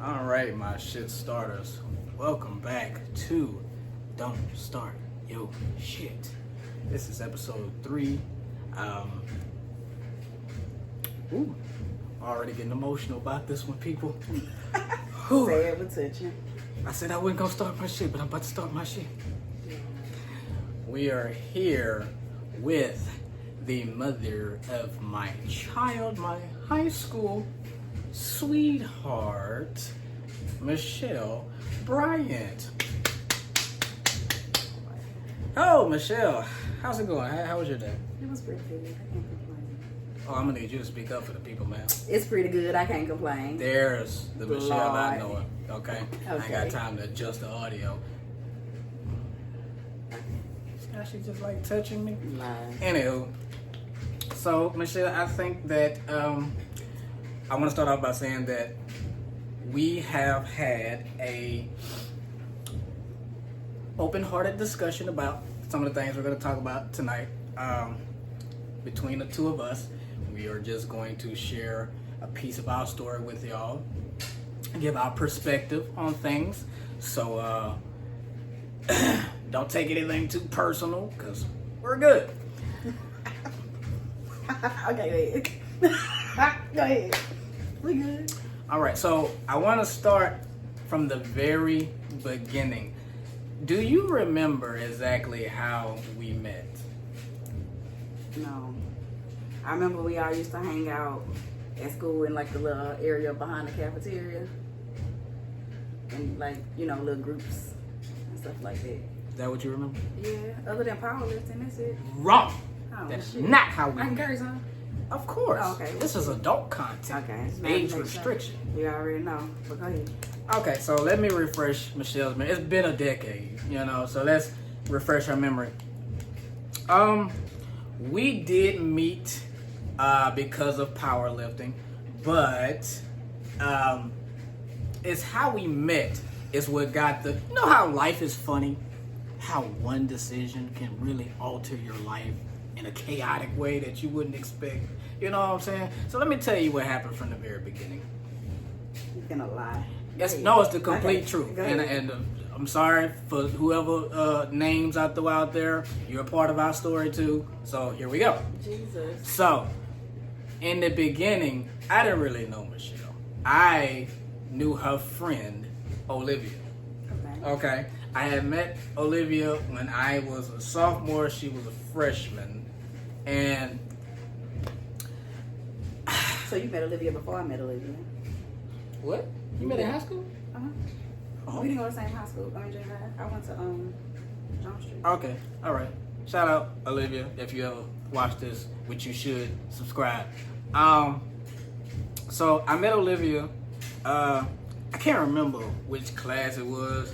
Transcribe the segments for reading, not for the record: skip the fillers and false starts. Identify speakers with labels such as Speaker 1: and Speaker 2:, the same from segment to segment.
Speaker 1: All right, my shit starters. Welcome back to Don't Start Yo Shit. This is episode 3. Already getting emotional about this one, people.
Speaker 2: Say it with touching.
Speaker 1: I said I wasn't gonna start my shit, but I'm about to start my shit. We are here with the mother of my child, my high school sweetheart, Michelle Bryant. Oh, Michelle, how's it going? How was your day?
Speaker 2: It was pretty good. I can't complain.
Speaker 1: Oh, I'm gonna need you to speak up for the people, man.
Speaker 2: It's pretty good. I can't complain.
Speaker 1: There's the Michelle I
Speaker 2: Lord.
Speaker 1: know. Okay? I ain't got time to adjust the audio. Now she just like touching me.
Speaker 2: Lie.
Speaker 1: Anywho, so Michelle, I think that I want to start off by saying that we have had a open-hearted discussion about some of the things we're going to talk about tonight. Between the two of us, we are just going to share a piece of our story with y'all, give our perspective on things. So don't take anything too personal, because we're good.
Speaker 2: Okay, go ahead. Go ahead. We good.
Speaker 1: All right, so I want to start from the very beginning. Do you remember exactly how we met?
Speaker 2: No. I remember we all used to hang out at school in like the little area behind the cafeteria. And like, you know, little groups and stuff like that.
Speaker 1: Is that what you remember?
Speaker 2: Yeah, other than powerlifting, that's it.
Speaker 1: Wrong.
Speaker 2: Oh,
Speaker 1: That's
Speaker 2: shit.
Speaker 1: not how we
Speaker 2: I can
Speaker 1: met.
Speaker 2: curse, huh?
Speaker 1: Of course.
Speaker 2: Oh, okay.
Speaker 1: This is adult content.
Speaker 2: Okay. just
Speaker 1: Age
Speaker 2: make
Speaker 1: restriction.
Speaker 2: Sure. You already know. But go ahead.
Speaker 1: Okay, so let me refresh Michelle's memory. It's been a decade, you know, so let's refresh her memory. We did meet because of powerlifting, but it's how we met is what got the... You know how life is funny? How one decision can really alter your life in a chaotic way that you wouldn't expect. You know what I'm saying? So let me tell you what happened from the very beginning.
Speaker 2: You're gonna lie.
Speaker 1: It's the complete
Speaker 2: Okay.
Speaker 1: truth.
Speaker 2: Go ahead.
Speaker 1: And I'm sorry for whoever names I throw out there. You're a part of our story too. So here we go.
Speaker 2: Jesus.
Speaker 1: So in the beginning, I didn't really know Michelle. I knew her friend, Olivia.
Speaker 2: Okay.
Speaker 1: Okay. I had met Olivia when I was a sophomore. She was a freshman. And
Speaker 2: So you met Olivia before I met Olivia?
Speaker 1: what? You met in high school?
Speaker 2: Uh-huh.
Speaker 1: Oh.
Speaker 2: We didn't go to the same high school. I mean, junior high. I went to John Street.
Speaker 1: Okay, all right. Shout out Olivia if you ever watch this, which you should subscribe. So I met Olivia. I can't remember which class it was,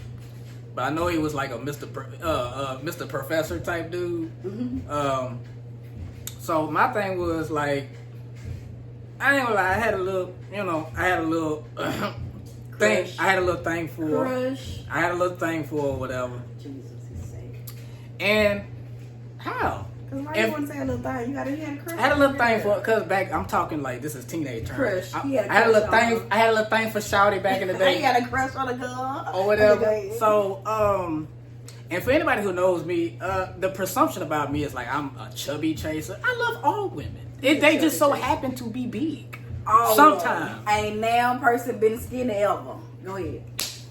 Speaker 1: but I know he was like a Mr. Professor type dude.
Speaker 2: Mm-hmm.
Speaker 1: So my thing was like, I ain't gonna lie, I had a little thing.
Speaker 2: Crush.
Speaker 1: I had a little thing for.
Speaker 2: Crush.
Speaker 1: I had a little thing for or whatever.
Speaker 2: Jesus, he's safe.
Speaker 1: And how?
Speaker 2: Because why
Speaker 1: If-
Speaker 2: you want to say a little thing? You had a crush.
Speaker 1: I had a little thing for,
Speaker 2: her.
Speaker 1: cause back I'm talking like this is teenage term.
Speaker 2: Crush.
Speaker 1: I,
Speaker 2: He had a
Speaker 1: I had a little
Speaker 2: crush on
Speaker 1: thing.
Speaker 2: her.
Speaker 1: I had a little thing for Shawty back in the
Speaker 2: You
Speaker 1: day,
Speaker 2: had a crush on a girl.
Speaker 1: or whatever.
Speaker 2: Okay, go ahead.
Speaker 1: So and for anybody who knows me, the presumption about me is like I'm a chubby chaser. I love all women. They just so happen to be big.
Speaker 2: Oh,
Speaker 1: Sometimes.
Speaker 2: Ain't now person been skinny ever. Go ahead. If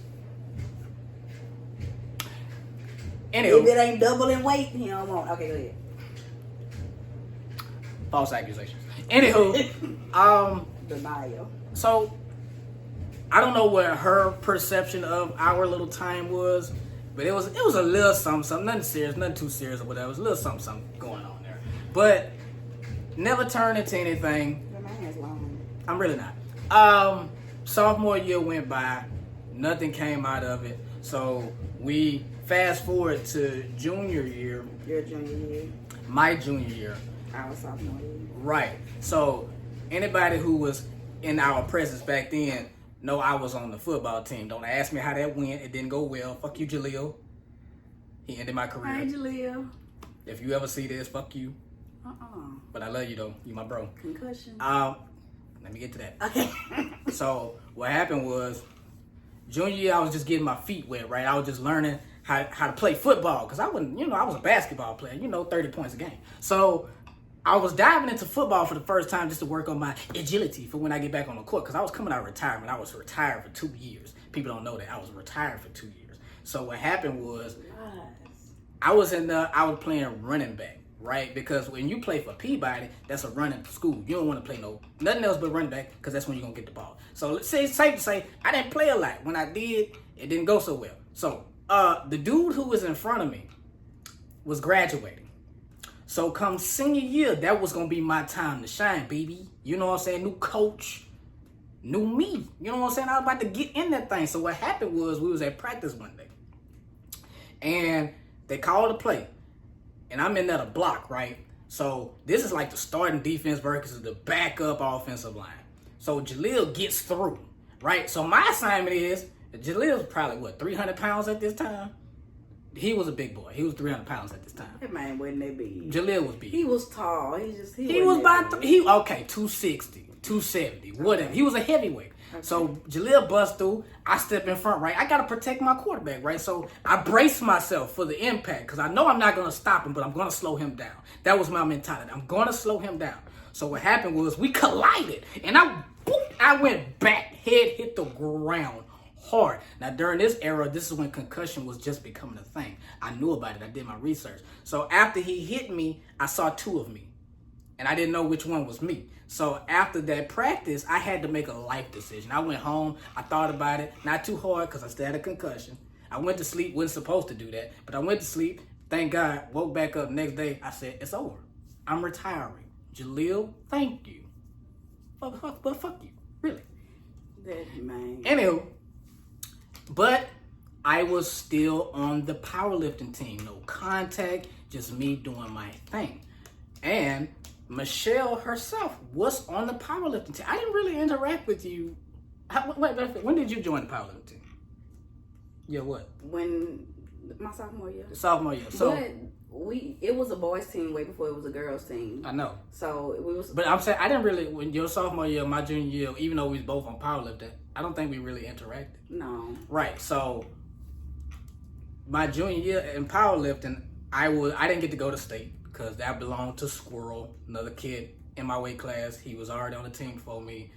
Speaker 1: Anyway,
Speaker 2: it ain't double in weight, he don't want. Okay, go ahead.
Speaker 1: false accusations. Anywho,
Speaker 2: Denial.
Speaker 1: so I don't know what her perception of our little time was, but it was a little something, nothing serious, nothing too serious or whatever. It was a little something going on there, but never turned into anything.
Speaker 2: Your man is long.
Speaker 1: I'm really not. Sophomore year went by, nothing came out of it. So we fast forward to junior year,
Speaker 2: Your junior year.
Speaker 1: my junior year.
Speaker 2: I was sophomore year.
Speaker 1: Right. So anybody who was in our presence back then know I was on the football team. Don't ask me how that went. It didn't go well. Fuck you, Jaleel. He ended my career.
Speaker 2: Hi, Jaleel.
Speaker 1: If you ever see this, fuck you.
Speaker 2: Uh-uh.
Speaker 1: But I love you though. You my bro.
Speaker 2: Concussion.
Speaker 1: Let me get to that.
Speaker 2: Okay.
Speaker 1: So what happened was Junior year, I was just getting my feet wet, right? I was just learning how to play football because I wasn't, I was a basketball player, 30 points a game. So I was diving into football for the first time just to work on my agility for when I get back on the court because I was coming out of retirement. I was retired for 2 years. People don't know that. I was retired for 2 years. So what happened was I was playing running back, right? Because when you play for Peabody, that's a running school. You don't want to play nothing else but running back because that's when you're going to get the ball. So let's say it's safe to say I didn't play a lot. When I did, it didn't go so well. So the dude who was in front of me was graduating. So come senior year, that was going to be my time to shine, baby. You know what I'm saying? New coach, new me. You know what I'm saying? I was about to get in that thing. So what happened was we was at practice one day. And they called a play. And I'm in that block, right? So this is like the starting defense versus the backup offensive line. So Jaleel gets through, right? So my assignment is, Jaleel's probably, 300 pounds at this time? He was a big boy. He was 300 pounds at this time.
Speaker 2: That man wasn't that big.
Speaker 1: Jaleel was big.
Speaker 2: He was tall. He
Speaker 1: was about 260, 270, whatever. He was a heavyweight. Okay. So Jaleel busts through. I step in front, right? I got to protect my quarterback, right? So I brace myself for the impact because I know I'm not going to stop him, but I'm going to slow him down. That was my mentality. I'm going to slow him down. So what happened was we collided, and I went back, head hit the ground hard. Now, during this era, this is when concussion was just becoming a thing. I knew about it. I did my research. So after he hit me, I saw two of me, and I didn't know which one was me. So after that practice, I had to make a life decision. I went home. I thought about it. Not too hard because I still had a concussion. I went to sleep. Wasn't supposed to do that, but I went to sleep. Thank God. Woke back up next day. I said, it's over. I'm retiring. Jaleel, thank you. But fuck you. Really.
Speaker 2: That man.
Speaker 1: Anywho, but I was still on the powerlifting team. No contact, just me doing my thing. And Michelle herself was on the powerlifting team. I didn't really interact with you. When did you join the powerlifting team? Yeah, what?
Speaker 2: When my sophomore year.
Speaker 1: Sophomore year. So
Speaker 2: it was a boys team way before it was a girls team.
Speaker 1: I know.
Speaker 2: So we was.
Speaker 1: But I'm saying I didn't really, when your sophomore year, my junior year, even though we was both on powerlifting, I don't think we really interacted.
Speaker 2: No.
Speaker 1: Right. So my junior year in powerlifting, I didn't get to go to state because that belonged to Squirrel, another kid in my weight class. He was already on the team for me.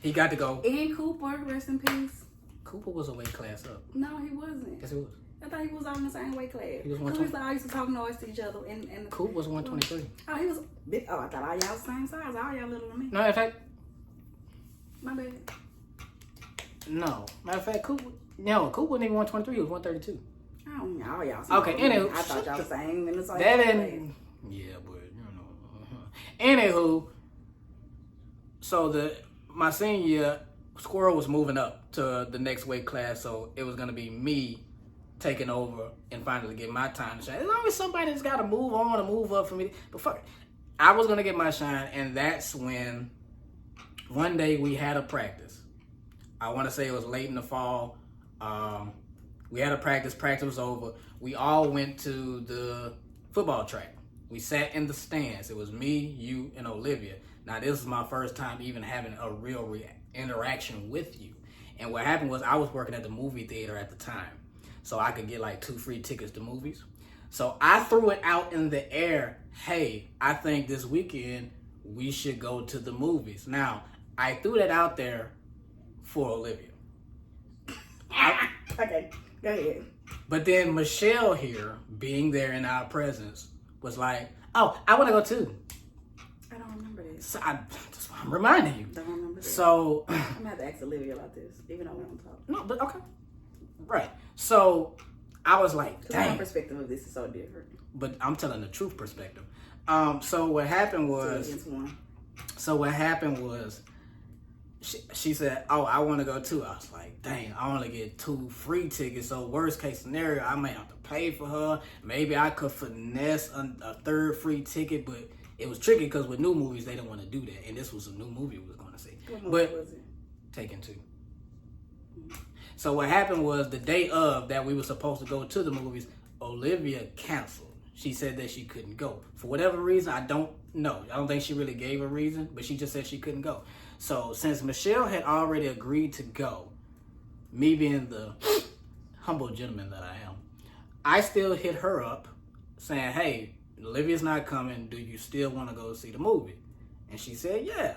Speaker 1: He got to go.
Speaker 2: And Cooper, rest in peace.
Speaker 1: Cooper was a weight class up.
Speaker 2: No, he wasn't.
Speaker 1: Yes, he was.
Speaker 2: I thought he was all in the same weight class.
Speaker 1: He was
Speaker 2: 120. We used to talk noise to each other. And
Speaker 1: Cooper was 123.
Speaker 2: Oh, he was big. Oh, I thought all y'all the same size. All y'all little than me.
Speaker 1: No, in fact.
Speaker 2: My bad.
Speaker 1: No. Matter of fact, Cooper wasn't even 123. He was 132.
Speaker 2: I don't know. All y'all.
Speaker 1: Okay, anywho.
Speaker 2: I thought y'all the same in the same
Speaker 1: that
Speaker 2: class.
Speaker 1: Yeah, but, Anywho, so my senior year, Squirrel was moving up to the next weight class, so it was going to be me taking over and finally get my time to shine. There's always somebody that's got to move on or move up for me. But fuck it. I was going to get my shine, and that's when one day we had a practice. I want to say it was late in the fall. We had a practice. Practice was over. We all went to the football track. We sat in the stands. It was me, you, and Olivia. Now, this is my first time even having a real interaction with you. And what happened was I was working at the movie theater at the time. So I could get like 2 free tickets to movies. So I threw it out in the air. Hey, I think this weekend we should go to the movies. Now, I threw that out there for Olivia.
Speaker 2: Okay, go ahead.
Speaker 1: But then Michelle here, being there in our presence, was like, oh, I want to go too.
Speaker 2: I don't remember this.
Speaker 1: So that's why I'm reminding you.
Speaker 2: Don't remember this.
Speaker 1: So
Speaker 2: I'm going to have to ask Olivia about this, even though we don't talk.
Speaker 1: No, but okay. Right. So I was like, dang.
Speaker 2: My perspective of this is so different.
Speaker 1: But I'm telling the truth perspective. So what happened was, she said, oh, I want to go too. I was like, dang, I only get 2 free tickets. So worst case scenario, I may have to pay for her. Maybe I could finesse a 3rd free ticket, but it was tricky because with new movies, they didn't want to do that. And this was a new movie we was going to see.
Speaker 2: What movie was it?
Speaker 1: Taken 2. So what happened was the day of that we were supposed to go to the movies, Olivia canceled. She said that she couldn't go. For whatever reason, I don't know. I don't think she really gave a reason, but she just said she couldn't go. So since Michelle had already agreed to go, me being the humble gentleman that I am, I still hit her up saying, hey, Olivia's not coming. Do you still want to go see the movie? And she said, yeah.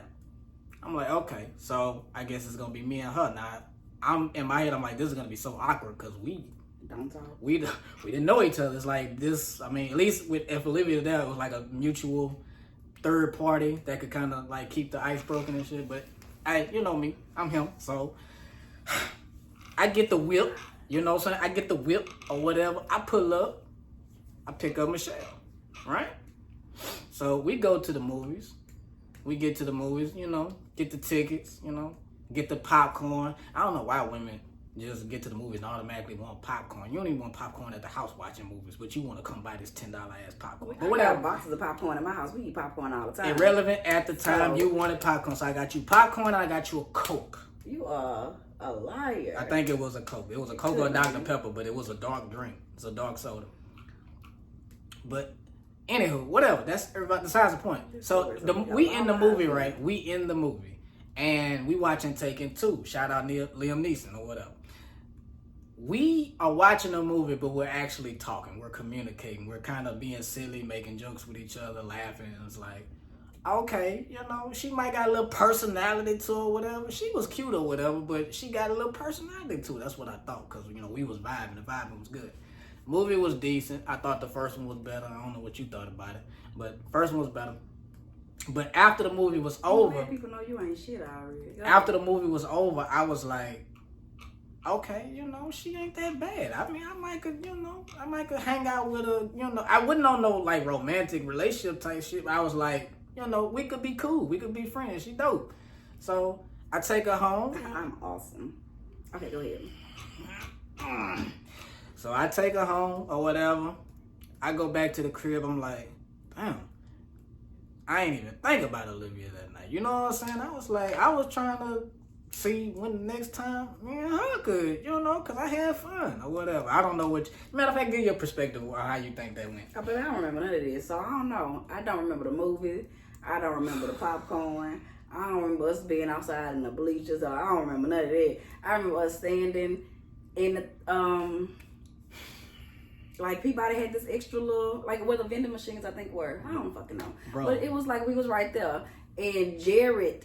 Speaker 1: I'm like, okay. So I guess it's going to be me and her. Now, I'm in my head, I'm like, this is going to be so awkward because we
Speaker 2: Don't talk.
Speaker 1: we didn't know each other. It's like this, I mean, at least if Olivia was there, it was like a mutual third party that could kind of like keep the ice broken and shit. But you know me, I'm him. So I get the whip, you know what I'm saying? I get the whip or whatever. I pull up, I pick up Michelle, right? So we go to the movies. We get to the movies, you know, get the tickets, you know, get the popcorn. I don't know why women just get to the movies and automatically want popcorn. You don't even want popcorn at the house watching movies, but you want to come buy this $10 ass popcorn.
Speaker 2: But whatever. Boxes of popcorn in my house. We eat popcorn all the time.
Speaker 1: Irrelevant at the time. So, you wanted popcorn, so I got you popcorn and I got you a Coke.
Speaker 2: You are a liar.
Speaker 1: I think it was a Coke. It was a Coke or a Dr. Pepper, but it was a dark drink. It's a dark soda. But anywho, whatever. That's besides the point. So we in the movie, right? We in the movie, and we watching Taken 2. Shout out Liam Neeson or whatever. We are watching a movie, but we're actually talking. We're communicating. We're kind of being silly, making jokes with each other, laughing. And it's like, okay, you know, she might got a little personality to her or whatever. She was cute or whatever, but she got a little personality to her. That's what I thought because, you know, we was vibing. The vibing was good. Movie was decent. I thought the first one was better. I don't know what you thought about it, but first one was better. But after the movie was over,
Speaker 2: people know you ain't shit already.
Speaker 1: After the movie was over, I was like, okay, you know, she ain't that bad. I mean, I might could hang out with her, you know. I wouldn't know no like romantic relationship type shit. But I was like, you know, we could be cool. We could be friends. She dope. So I take her home.
Speaker 2: I'm awesome. Okay, go ahead.
Speaker 1: So I take her home or whatever. I go back to the crib. I'm like, damn, I ain't even think about Olivia that night. You know what I'm saying? I was like, I was trying to see when the next time me and her could, you know, because I had fun or whatever. I don't know which. Matter of fact, give your perspective on how you think that went.
Speaker 2: But I don't remember none of this, so I don't know. I don't remember the movie. I don't remember the popcorn. I don't remember us being outside in the bleachers. I don't remember none of that. I remember us standing in the like Peabody had this extra little, like where the vending machines I think were. I don't fucking know. Bro. But it was like we was right there. And Jared,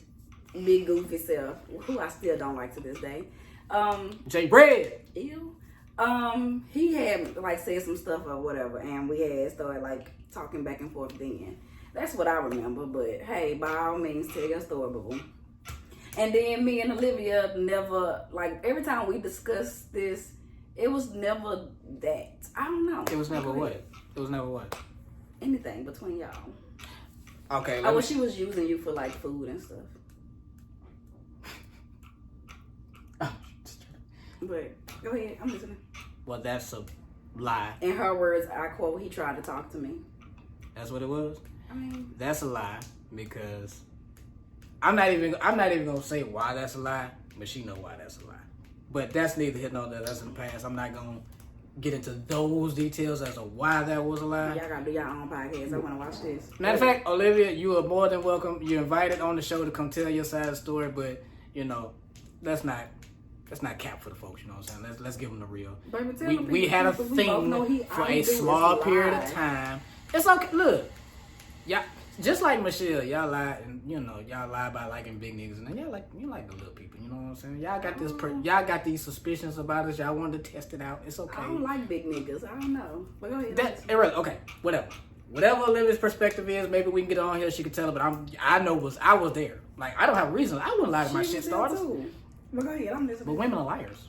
Speaker 2: big goofy self, who I still don't like to this day.
Speaker 1: J Bread.
Speaker 2: Ew. He had like said some stuff or whatever, and we had started like talking back and forth then. That's what I remember, but hey, by all means, tell your story, boo. And then me and Olivia never, like every time we discussed this, it was never that. I don't know.
Speaker 1: It was never what? It was never what?
Speaker 2: Anything between y'all.
Speaker 1: Okay.
Speaker 2: Well, she was using you for like food and stuff. But go ahead, I'm listening.
Speaker 1: Well, that's a lie.
Speaker 2: In her words, I quote, he tried to talk to me.
Speaker 1: That's what it was?
Speaker 2: I mean,
Speaker 1: that's a lie because I'm not even gonna say why that's a lie, but she know why that's a lie. But that's neither here nor there. That's in the past. I'm not gonna get into those details as to why that was a lie.
Speaker 2: Y'all gotta do your own podcast. I wanna watch this.
Speaker 1: Matter of fact, Olivia, you are more than welcome. You're invited on the show to come tell your side of the story, but you know, that's not cap for the folks, you know what I'm saying? Let's give them the real.
Speaker 2: Baby,
Speaker 1: we had a thing for a small period of time. It's okay. Look, y'all, just like Michelle, y'all lie, and you know, y'all lie about liking big niggas, and then you like the little people. You know what I'm saying? Y'all got this. Y'all got these suspicions about us. Y'all wanted to test it out. It's okay.
Speaker 2: I don't like big niggas. I don't know. But go ahead.
Speaker 1: That's irrelevant. Okay, whatever. Whatever Olivia's perspective is, maybe we can get on here. She can tell it, but I was there. Like I don't have a reason. I wouldn't lie to my shit starters.
Speaker 2: But go ahead. I'm listening.
Speaker 1: But women are liars.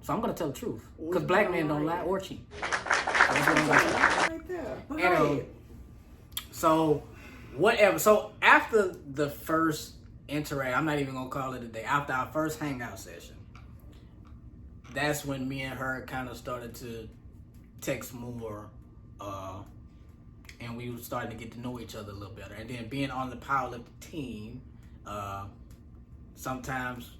Speaker 1: So I'm gonna tell the truth. Because black men don't lie or cheat.
Speaker 2: Right there.
Speaker 1: Anyway, so whatever. So after the first interact, I'm not even gonna call it a day. After our first hangout session, that's when me and her kind of started to text more, and we were starting to get to know each other a little better. And then being on the powerlifting team, sometimes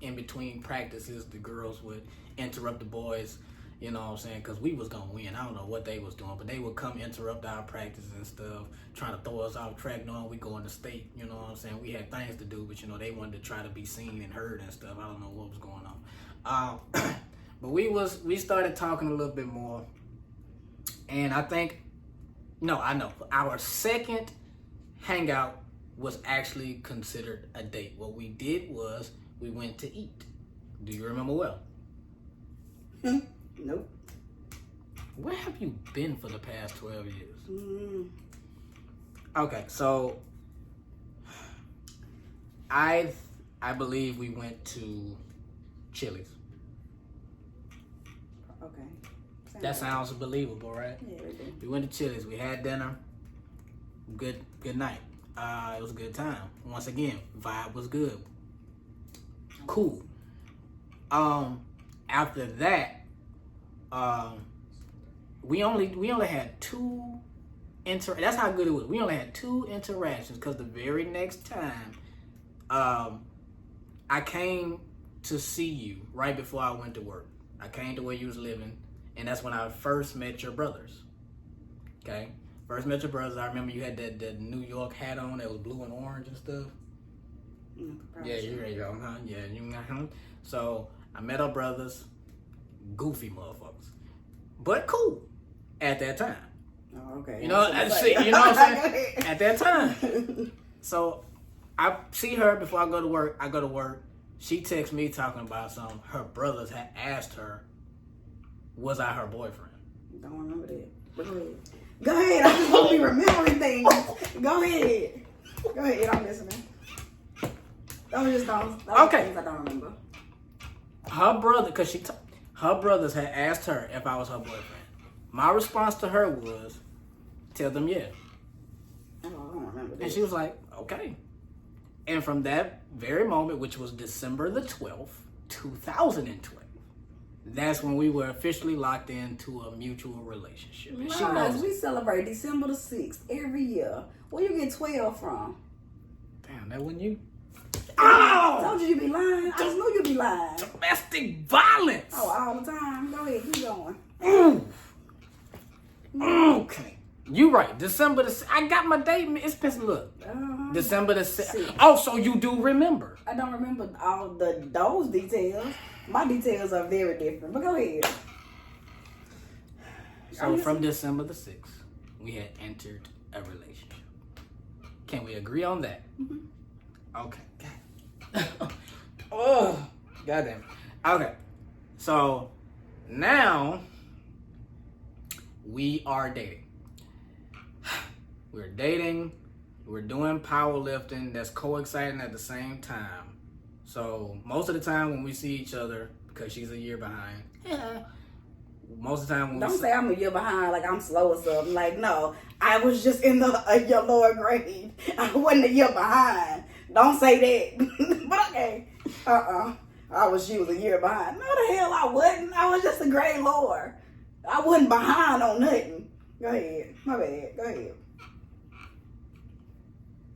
Speaker 1: in between practices, the girls would interrupt the boys, you know what I'm saying, because we was going to win. I don't know what they was doing, but they would come interrupt our practice and stuff, trying to throw us off track, knowing we going to state, you know what I'm saying. We had things to do, but, you know, they wanted to try to be seen and heard and stuff. I don't know what was going on. But we started talking a little bit more, and I think, no, I know our second hangout was actually considered a date. What we did was we went to eat. Do you remember well?
Speaker 2: Nope.
Speaker 1: Where have you been for the past 12 years?
Speaker 2: Mm.
Speaker 1: Okay, so I believe we went to Chili's.
Speaker 2: Okay.
Speaker 1: That sounds believable, right?
Speaker 2: Yeah, we do.
Speaker 1: We went to Chili's. We had dinner. Good night. It was a good time. Once again, vibe was good. Cool. After that, we only had two that's how good it was. We only had two interactions because the very next time, I came to see you right before I went to work. I came to where you was living, and that's when I first met your brothers. Okay? First met your brothers. I remember you had that New York hat on that was blue and orange and stuff. Yeah, you ready to go, huh? Yeah, you got him. So I met our brothers, goofy motherfuckers, but cool at that time.
Speaker 2: Oh, okay.
Speaker 1: You know, you know what I'm saying? At that time. So I see her before I go to work. I go to work. She texts me talking about something. Her brothers had asked her, was I her boyfriend?
Speaker 2: Don't remember that. But go ahead. Go ahead. I'm just going to be remembering things. Go ahead. Go ahead. I'm listening. Those
Speaker 1: Okay.
Speaker 2: things I don't remember.
Speaker 1: Her brother, because her brothers had asked her if I was her boyfriend. My response to her was, tell them yeah.
Speaker 2: Oh, I don't remember this.
Speaker 1: And she was like, okay. And from that very moment, which was December the 12th, 2012, that's when we were officially locked into a mutual relationship. And she knows.
Speaker 2: We celebrate December the 6th every year. Where you get 12 from?
Speaker 1: Damn, that wasn't you?
Speaker 2: I told you be lying. I just knew you'd be lying.
Speaker 1: Domestic violence.
Speaker 2: Oh, all the time. Go ahead, keep going.
Speaker 1: Okay. You right. December the I got my date. It's pissed. Look. December the 6th. Oh, so you do remember.
Speaker 2: I don't remember all those details. My details are very different. But go ahead.
Speaker 1: So from December the 6th, we had entered a relationship. Can we agree on that? Mm-hmm. Okay. Oh, goddamn. Okay. So now we are dating. We're dating. We're doing powerlifting. That's co-exciting at the same time. So most of the time when we see each other, because she's a year behind. Yeah. Most of the time when
Speaker 2: don't say I'm a year behind, like I'm slow or something. Like, no, I was just in your lower grade. I wasn't a year behind. Don't say that. But okay. She was a year behind. No, the hell I wasn't. I was just a grade lower. I wasn't behind on nothing. Go ahead. My bad. Go ahead.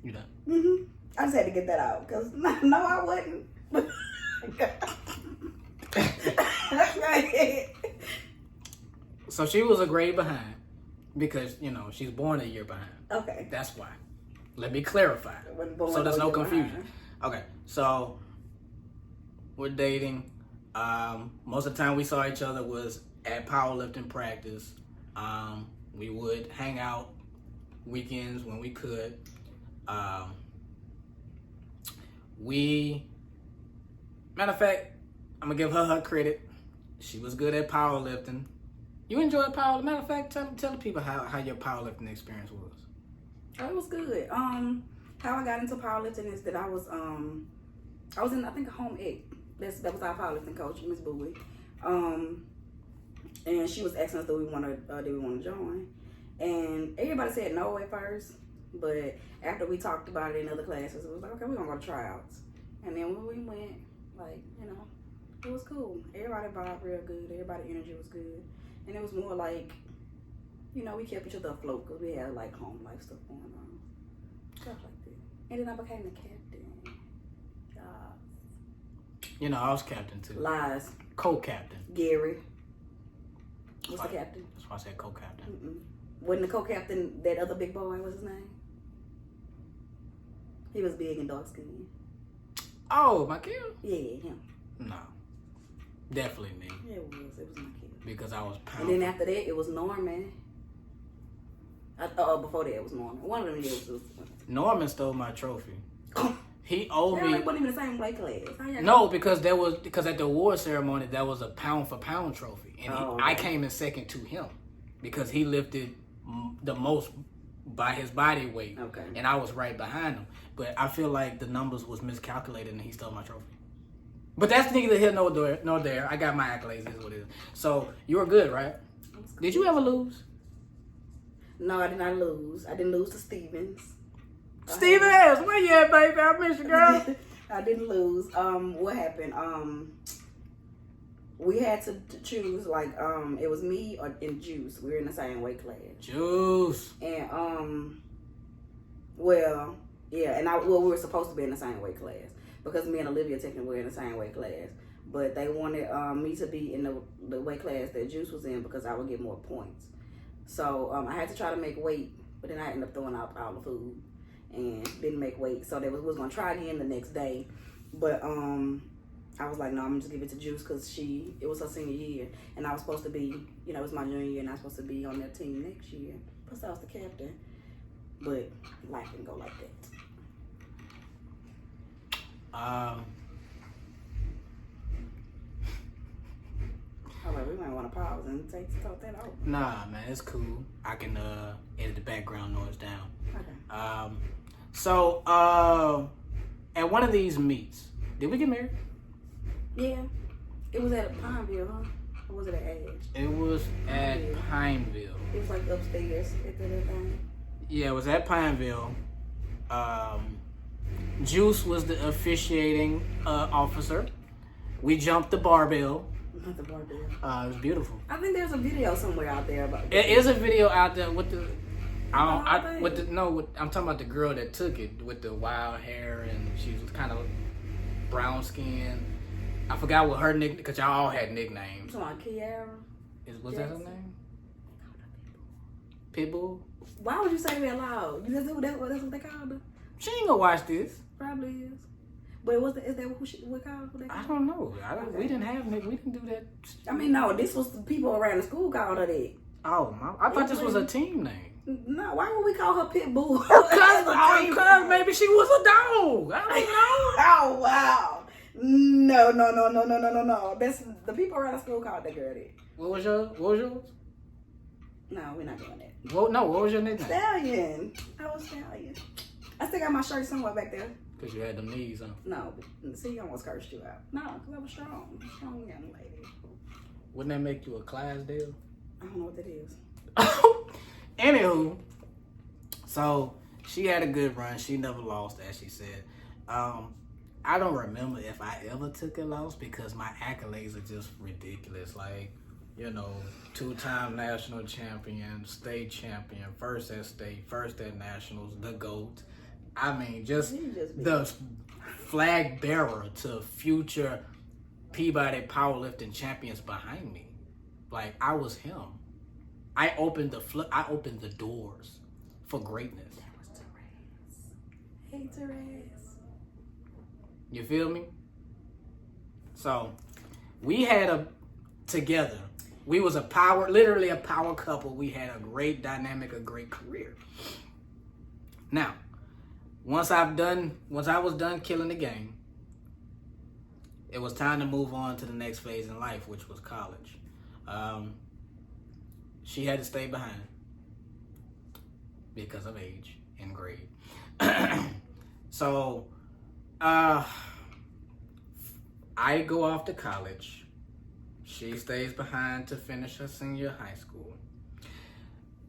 Speaker 1: You done?
Speaker 2: Mm-hmm. I just had to get that out because no, I wasn't. Go ahead.
Speaker 1: So she was a grade behind because, she's born a year behind.
Speaker 2: Okay.
Speaker 1: That's why. Let me clarify. So there's no confusion. Behind. Okay. So we're dating. Most of the time we saw each other was at powerlifting practice. We would hang out weekends when we could. Matter of fact, I'm gonna give her credit. She was good at powerlifting. You enjoyed powerlifting? Matter of fact, tell the people how your powerlifting experience was.
Speaker 2: Oh, it was good. How I got into powerlifting is that I was in, I think, a home ec. That was our powerlifting coach, Miss Bowie. And she was asking us did we want to join. And everybody said no at first, but after we talked about it in other classes, it was like, okay, we're gonna go to tryouts. And then when we went, it was cool. Everybody vibed real good. Everybody energy was good. And it was more like, we kept each other afloat because we had home life stuff going on. Stuff like that. And then I became the captain.
Speaker 1: I was captain too.
Speaker 2: Lies.
Speaker 1: Co-captain.
Speaker 2: Gary. What's the captain?
Speaker 1: That's why I said co-captain.
Speaker 2: Mm-mm. Wasn't the co-captain that other big boy? What's his name? He was big and dark skinned.
Speaker 1: Oh, my kid?
Speaker 2: Yeah, him.
Speaker 1: No. Definitely me.
Speaker 2: Yeah, it was. It was my kid.
Speaker 1: Because I was
Speaker 2: And then after that, it was Norman. Before that, it was Norman. One of them years was.
Speaker 1: Norman stole my trophy. He owed me.
Speaker 2: They wasn't even the same weight class.
Speaker 1: No, because at the award ceremony that was a pound for pound trophy, and I came in second to him because he lifted the most by his body weight.
Speaker 2: Okay.
Speaker 1: And I was right behind him, but I feel like the numbers was miscalculated and he stole my trophy. But that's neither here nor there. I got my accolades. Is what it is. So you were good, right? Did you ever lose?
Speaker 2: No, I did not lose. I didn't lose to Stevens.
Speaker 1: Stevens, where you at, baby? I miss you, girl.
Speaker 2: I didn't lose. What happened? We had to choose, like, it was me and Juice. We were in the same weight class.
Speaker 1: Juice.
Speaker 2: And, well, yeah, and we were supposed to be in the same weight class because me and Olivia technically were in the same weight class. But they wanted me to be in the weight class that Juice was in because I would get more points. So I had to try to make weight, but then I ended up throwing out all the food and didn't make weight. So they was going to try again the next day. But I was like, no, I'm just give it to Juice because it was her senior year. And I was supposed to be, it was my junior year and I was supposed to be on that team next year. Plus I was the captain. But life didn't go like that. We might want to pause and talk that out.
Speaker 1: Nah, man, it's cool. I can edit the background noise down.
Speaker 2: Okay.
Speaker 1: So at one of these meets, did we get married?
Speaker 2: Yeah. It was at Pineville, huh? Or was it at Edge?
Speaker 1: It was at Pineville.
Speaker 2: It was like upstairs at that thing.
Speaker 1: Yeah, it was at Pineville. Juice was the officiating officer. We jumped the barbell.
Speaker 2: Not the barbell.
Speaker 1: It was beautiful.
Speaker 2: I think there's a video somewhere out there about this.
Speaker 1: It is a video out there with the. I'm talking about the girl that took it with the wild hair and she was kind of brown skin. I forgot what her nickname, because y'all all had nicknames.
Speaker 2: You talking about Kiara?
Speaker 1: Was that her name? Pitbull?
Speaker 2: Why would you say that loud? That's what they called her?
Speaker 1: She ain't gonna watch this.
Speaker 2: Probably is. But is that what called her?
Speaker 1: I don't know. We didn't have we didn't do that.
Speaker 2: I mean, no, this was the people around the school called her that.
Speaker 1: Oh, I thought this was a team name.
Speaker 2: No, why would we call her Pitbull?
Speaker 1: Because maybe she was a dog. I don't know.
Speaker 2: Oh, wow. No. That's the people around the school called that girl that.
Speaker 1: What was yours?
Speaker 2: No, we're not doing that.
Speaker 1: What was your nickname?
Speaker 2: Stallion. I was Stallion. I still got my shirt somewhere back there.
Speaker 1: Because you had them knees on.
Speaker 2: No, see, I almost cursed you out. No, because I was strong. Strong young lady.
Speaker 1: Wouldn't that make you a Clydesdale?
Speaker 2: I don't know what that is.
Speaker 1: Anywho, so she had a good run. She never lost, as she said. I don't remember if I ever took a loss because my accolades are just ridiculous. Like, 2-time national champion, state champion, first at state, first at nationals, the GOAT. I mean, just the flag bearer to future Peabody powerlifting champions behind me. Like, I was him. I opened the doors for greatness.
Speaker 2: That was Therese. Hey, Therese.
Speaker 1: You feel me? So, we had together. We was literally a power couple. We had a great dynamic, a great career. Now, once I was done killing the game, it was time to move on to the next phase in life, which was college. She had to stay behind because of age and grade. So, I go off to college. She stays behind to finish her senior high school.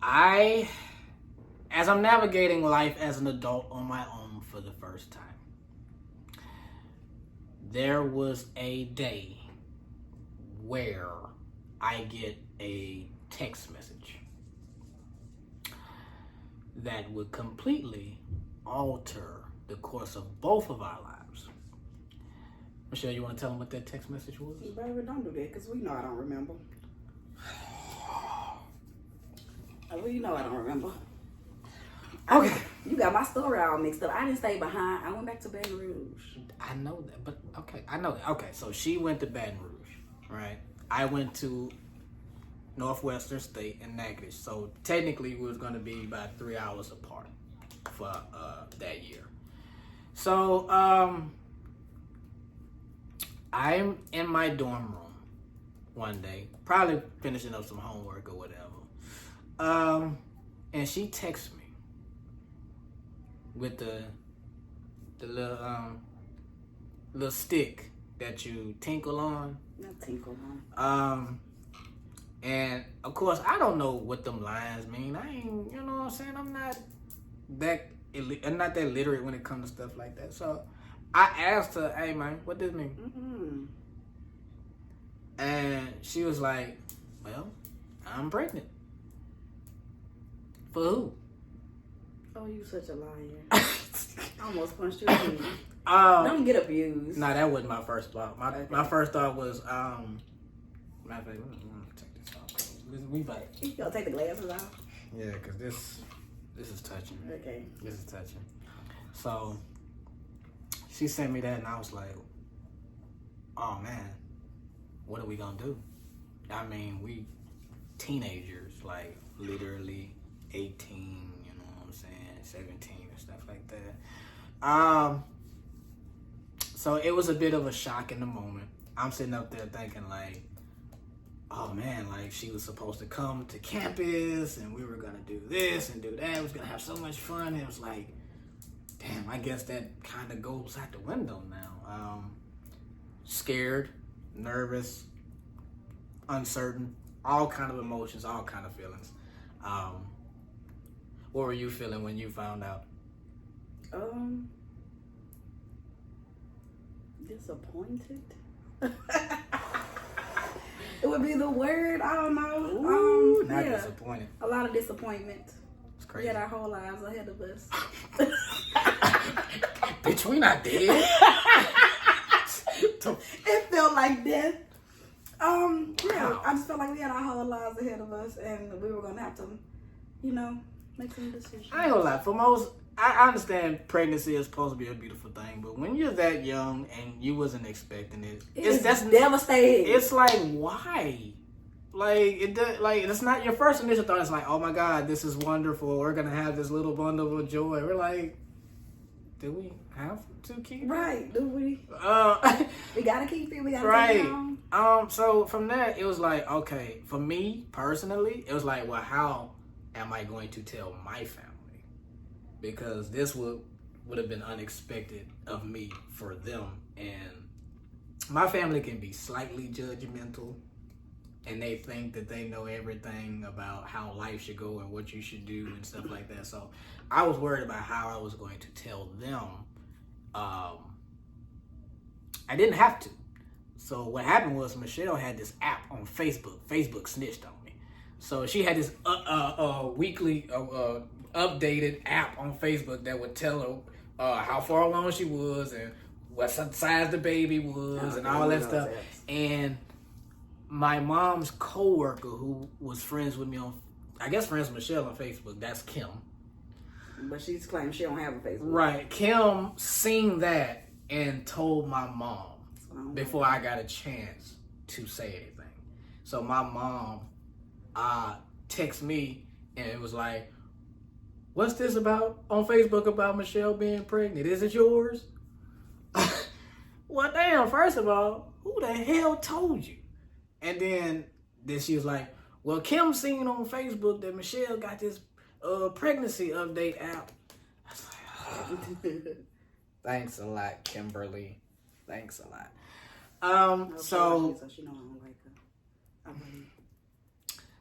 Speaker 1: As I'm navigating life as an adult on my own for the first time, there was a day where I get a text message that would completely alter the course of both of our lives. Michelle, you want to tell them what that text message was?
Speaker 2: Baby, don't do that, because we know I don't remember. We know I don't remember.
Speaker 1: Okay.
Speaker 2: You got my story all mixed up. I didn't stay behind. I went back to Baton Rouge.
Speaker 1: I know that, but okay, I know that. Okay, so she went to Baton Rouge. right? I went to Northwestern State in Natchitoches, so technically we was going to be about 3 hours apart for that year. So I'm in my dorm room one day, probably finishing up some homework or whatever, and she texts me with the little stick that you tinkle on.
Speaker 2: Not tinkle on.
Speaker 1: And of course, I don't know what them lines mean. I ain't, you know what I'm saying? I'm not that literate when it comes to stuff like that. So I asked her, "Hey man, what does this mean?"
Speaker 2: Mm-hmm.
Speaker 1: And she was like, "Well, I'm pregnant." For who?
Speaker 2: Oh, you such a liar. I almost punched you in. Don't get abused.
Speaker 1: Nah, that wasn't my first thought. My first thought was, matter of fact, let me take this off. We about
Speaker 2: You gonna take the glasses off?
Speaker 1: yeah, because this is touching.
Speaker 2: Okay.
Speaker 1: This is touching. So she sent me that, and I was like, "Oh man, what are we gonna do?" I mean, we teenagers, like literally 18, you know what I'm saying, 17 and stuff like that. So it was a bit of a shock in the moment. I'm sitting up there thinking like, oh man, like she was supposed to come to campus and we were gonna do this and do that. We was gonna have so much fun. It was like, damn, I guess that kind of goes out the window now. Scared, nervous, uncertain, all kind of emotions, all kind of feelings. What were you feeling when you found out?
Speaker 2: Disappointed. It would be the word. I don't know.
Speaker 1: Ooh, not
Speaker 2: yeah.
Speaker 1: disappointed.
Speaker 2: A lot of disappointment.
Speaker 1: It's crazy.
Speaker 2: We had our whole lives ahead of us.
Speaker 1: Bitch, we not dead.
Speaker 2: It felt like death. Yeah,
Speaker 1: Wow.
Speaker 2: I just felt like we had our whole lives ahead of us, and we were gonna have to, make some decisions.
Speaker 1: I ain't gonna lie. For most, I understand pregnancy is supposed to be a beautiful thing, but when you're that young and you wasn't expecting it,
Speaker 2: that's devastating.
Speaker 1: It's like, why? It's not your first initial thought. It's like, oh my God, this is wonderful. We're gonna have this little bundle of joy. We're like, do we have to keep it?
Speaker 2: Right? Do we? We gotta keep it. We gotta keep it on.
Speaker 1: So from that, it was like, okay, for me personally, it was like, well, how am I going to tell my family? Because this would have been unexpected of me for them, and my family can be slightly judgmental, and they think that they know everything about how life should go and what you should do and stuff like that. So I was worried about how I was going to tell them. I didn't have to. So what happened was Michelle had this app on Facebook. Facebook snitched on me. So she had this weekly updated app on Facebook that would tell her how far along she was and what size the baby was and all that stuff. And my mom's coworker, who was friends with me friends with Michelle on Facebook, that's Kim.
Speaker 2: But she's claiming she don't have a Facebook.
Speaker 1: Right. Kim seen that and told my mom before I got a chance to say anything. So my mom texted me and it was like, what's this about on Facebook about Michelle being pregnant? Is it yours? Well, damn, first of all, who the hell told you? And then she was like, well, Kim seen on Facebook that Michelle got this pregnancy update app. I was like, oh. Thanks a lot, Kimberly. Thanks a lot. So
Speaker 2: she know I don't like her.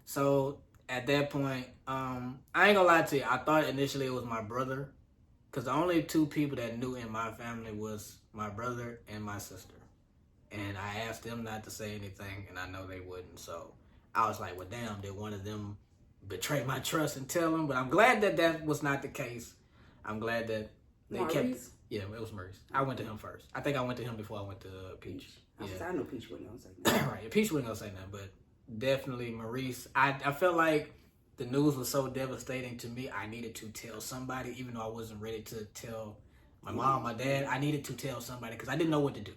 Speaker 1: So at that point, I ain't gonna lie to you. I thought initially it was my brother, because the only two people that knew in my family was my brother and my sister. And I asked them not to say anything, and I know they wouldn't. So I was like, well, damn, did one of them betray my trust and tell them? But I'm glad that was not the case. I'm glad that they kept. Yeah, it was Maurice. I went to him first. I think I went to him before I went to Peach.
Speaker 2: I know Peach wasn't gonna say nothing.
Speaker 1: Right, Peach wasn't gonna say nothing, but definitely Maurice. I felt like the news was so devastating to me. I needed to tell somebody, even though I wasn't ready to tell my mom, my dad. I needed to tell somebody because I didn't know what to do.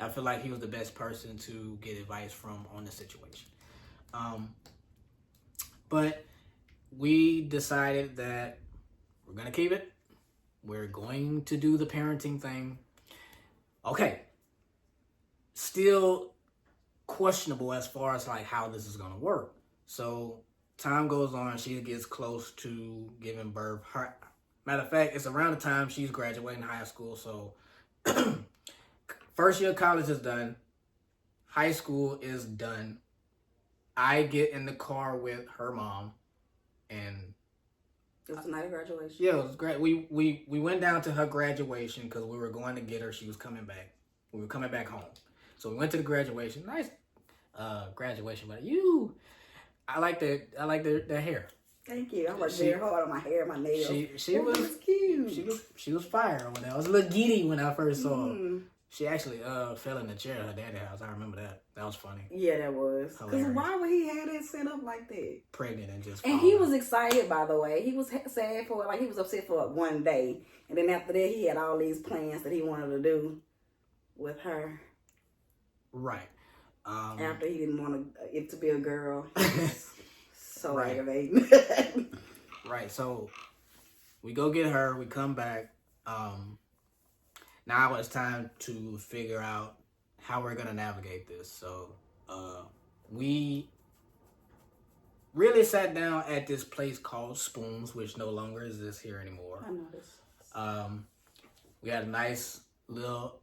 Speaker 1: I feel like he was the best person to get advice from on the situation. But we decided that we're going to keep it. We're going to do the parenting thing. Okay. Still questionable as far as like how this is going to work. So time goes on. She gets close to giving birth. Matter of fact, it's around the time she's graduating high school. So first year of college is done. High school is done. I get in the car with her mom, and
Speaker 2: it was the night of graduation.
Speaker 1: Yeah, it was great. We went down to her graduation because we were going to get her. She was coming back. We were coming back home, so we went to the graduation. Nice graduation, but I like the hair.
Speaker 2: Thank you. I worked very hard on my hair, my nails.
Speaker 1: She was
Speaker 2: cute.
Speaker 1: She was fire when I was a little giddy when I first saw her. She actually fell in the chair at her daddy's house. I remember that. That was funny.
Speaker 2: Yeah, that was. Because why would he have that set up like that?
Speaker 1: Pregnant and just.
Speaker 2: And he was excited, by the way. He was sad for it. Like, he was upset for one day. And then after that, he had all these plans that he wanted to do with her.
Speaker 1: Right.
Speaker 2: After he didn't want it to be a girl. So
Speaker 1: right.
Speaker 2: aggravating.
Speaker 1: Right. So we go get her. We come back. Now it's time to figure out how we're going to navigate this. So we really sat down at this place called Spoons, which no longer exists here anymore.
Speaker 2: I noticed.
Speaker 1: We had a nice little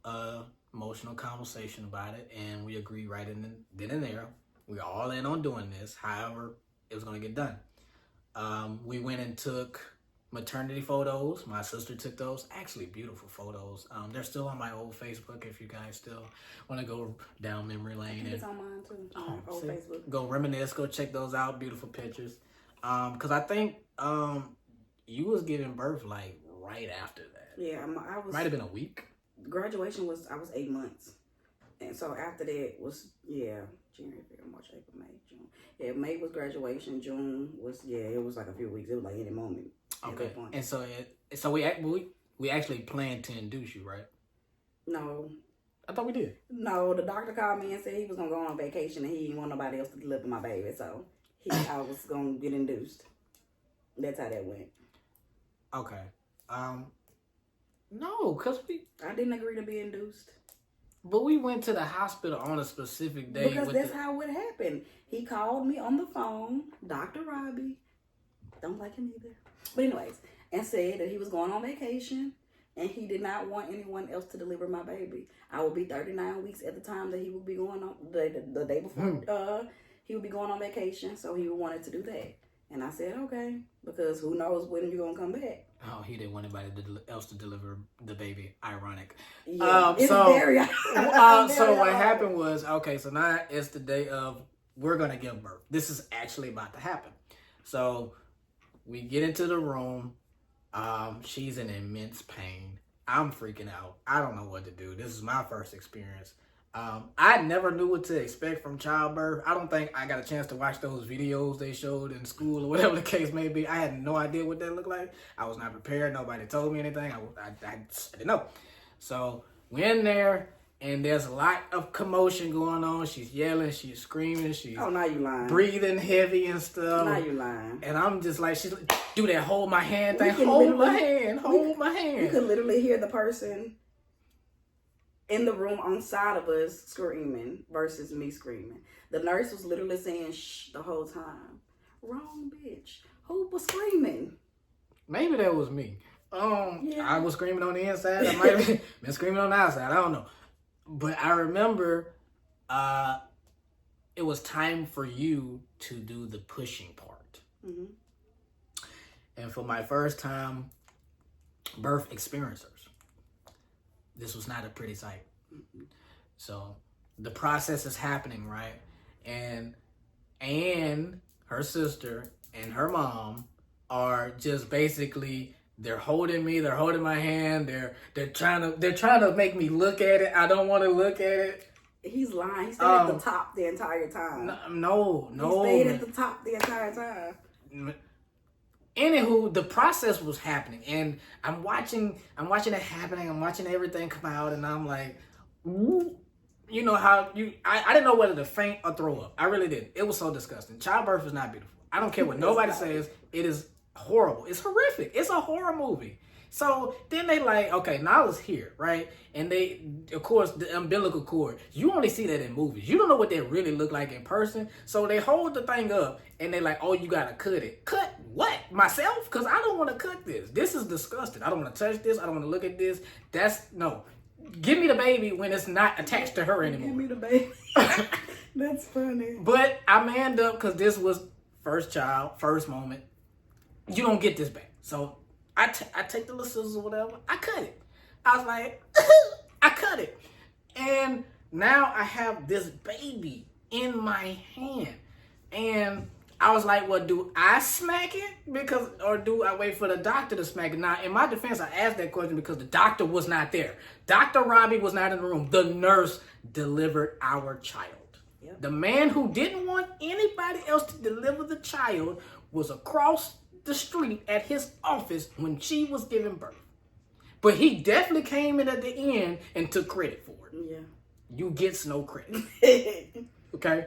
Speaker 1: emotional conversation about it, and we agreed right then and there. We were all in on doing this. However, it was going to get done. We went and took maternity photos. My sister took those. Actually, beautiful photos. They're still on my old Facebook if you guys still want to go down memory lane.
Speaker 2: It's on mine too. On old Facebook.
Speaker 1: Go reminisce. Go check those out. Beautiful pictures. Because I think you was giving birth like right after that.
Speaker 2: Yeah, I was.
Speaker 1: Might have been a week.
Speaker 2: Graduation was, I was 8 months. And so after that was, January, February, March, April, May, June. Yeah, May was graduation. June was, it was like a few weeks. It was like any moment.
Speaker 1: Okay. And so we actually planned to induce you, right?
Speaker 2: No.
Speaker 1: I thought we did.
Speaker 2: No, the doctor called me and said he was going to go on vacation and he didn't want nobody else to deliver my baby. So I was going to get induced. That's how that went.
Speaker 1: Okay. No, because
Speaker 2: I didn't agree to be induced.
Speaker 1: But we went to the hospital on a specific day.
Speaker 2: Because that's how it happened. He called me on the phone, Dr. Robbie. Don't like him either. But anyways, and said that he was going on vacation and he did not want anyone else to deliver my baby. I would be 39 weeks at the time that he would be going on, the day before he would be going on vacation. So he wanted to do that. And I said, okay, because who knows when you're going to come back.
Speaker 1: Oh, he didn't want anybody else to deliver the baby. Ironic.
Speaker 2: Yeah, it's very
Speaker 1: so what happened was, okay, so now it's the day of we're going to give birth. This is actually about to happen. So we get into the room. She's in immense pain. I'm freaking out. I don't know what to do. This is my first experience. I never knew what to expect from childbirth. I don't think I got a chance to watch those videos they showed in school or whatever the case may be. I had no idea what that looked like. I was not prepared. Nobody told me anything. I didn't know. So we're in there, and there's a lot of commotion going on. She's yelling. She's screaming. She's
Speaker 2: now you lying.
Speaker 1: Breathing heavy and stuff.
Speaker 2: Now you lying.
Speaker 1: And I'm just like, she's like, do that hold my hand thing. Hold my hand. Hold my hand.
Speaker 2: You could literally hear the person in the room on side of us screaming versus me screaming. The nurse was literally saying shh the whole time. Wrong bitch. Who was screaming?
Speaker 1: Maybe that was me. I was screaming on the inside. I might have been screaming on the outside. I don't know. But I remember it was time for you to do the pushing part. Mm-hmm. And for my first time birth experiencers, this was not a pretty sight. Mm-hmm. So the process is happening, right? And her sister and her mom are just basically, they're holding me, they're holding my hand, they're trying to make me look at it. I don't want to look at it.
Speaker 2: He's lying. He stayed at the top the entire time.
Speaker 1: No.
Speaker 2: He stayed at the top the entire time.
Speaker 1: Anywho, the process was happening, and I'm watching it happening. I'm watching everything come out, and I'm like, ooh, you know how I didn't know whether to faint or throw up. I really did. It was so disgusting. Childbirth is not beautiful. I don't care what nobody says. It is horrible. It's horrific. It's a horror movie. So then they like, okay, Nala's here, right? And they, of course, the umbilical cord, you only see that in movies. You don't know what they really look like in person. So they hold the thing up and they like, oh, you gotta cut it. Cut what? Myself? Because I don't want to cut this. This is disgusting. I don't want to touch this. I don't want to look at this. No. Give me the baby when it's not attached to her anymore.
Speaker 2: Give me the baby. That's funny.
Speaker 1: But I manned up because this was first child, first moment. You don't get this back. So I take the little scissors or whatever. I cut it. I was like, I cut it. And now I have this baby in my hand. And I was like, well, do I smack it? Or do I wait for the doctor to smack it? Now, in my defense, I asked that question because the doctor was not there. Dr. Robbie was not in the room. The nurse delivered our child. Yep. The man who didn't want anybody else to deliver the child was across the street at his office when she was giving birth. But he definitely came in at the end and took credit for it.
Speaker 2: Yeah.
Speaker 1: You gets no credit. Okay?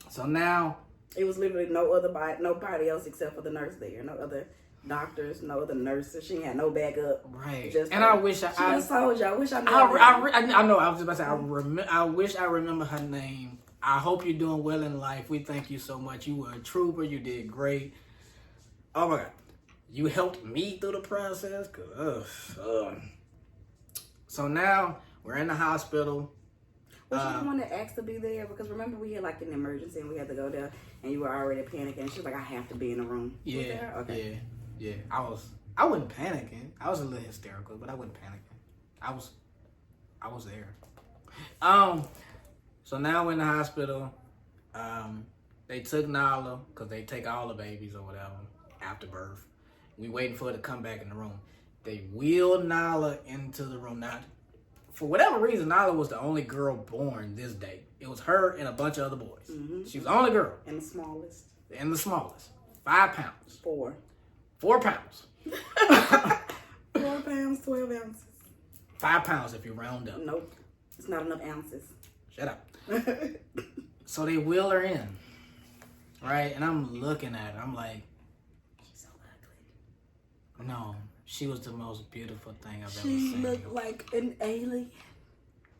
Speaker 1: So now
Speaker 2: it was literally nobody else except for the nurse there. No other doctors, no other nurses. She had no backup.
Speaker 1: Right.
Speaker 2: Just
Speaker 1: and I wish I
Speaker 2: told you. I wish I knew.
Speaker 1: I know. I was just about to say. I wish I remember her name. I hope you're doing well in life. We thank you so much. You were a trooper. You did great. Oh my God. You helped me through the process. So now we're in the hospital.
Speaker 2: Was she the one that asked to be there? Because remember we had like an emergency and we had to go there and you were already panicking. She was like, I have to be in the room.
Speaker 1: Yeah.
Speaker 2: Okay.
Speaker 1: Yeah. I wasn't panicking. I was a little hysterical, but I wasn't panicking. I was there. So now we're in the hospital. They took Nala, because they take all the babies or whatever after birth. We waiting for her to come back in the room. They wheeled Nala into the room. Now, for whatever reason, Nala was the only girl born this day. It was her and a bunch of other boys. Mm-hmm. She was the only girl.
Speaker 2: And the smallest.
Speaker 1: 5 pounds. 4 pounds.
Speaker 2: 4 pounds, 12 ounces.
Speaker 1: 5 pounds if you round up.
Speaker 2: Nope. It's not enough ounces.
Speaker 1: Shut up. So they wheel her in. Right? And I'm looking at her. I'm like,
Speaker 2: she's so ugly.
Speaker 1: No. She was the most beautiful thing I've ever seen.
Speaker 2: She looked like an alien.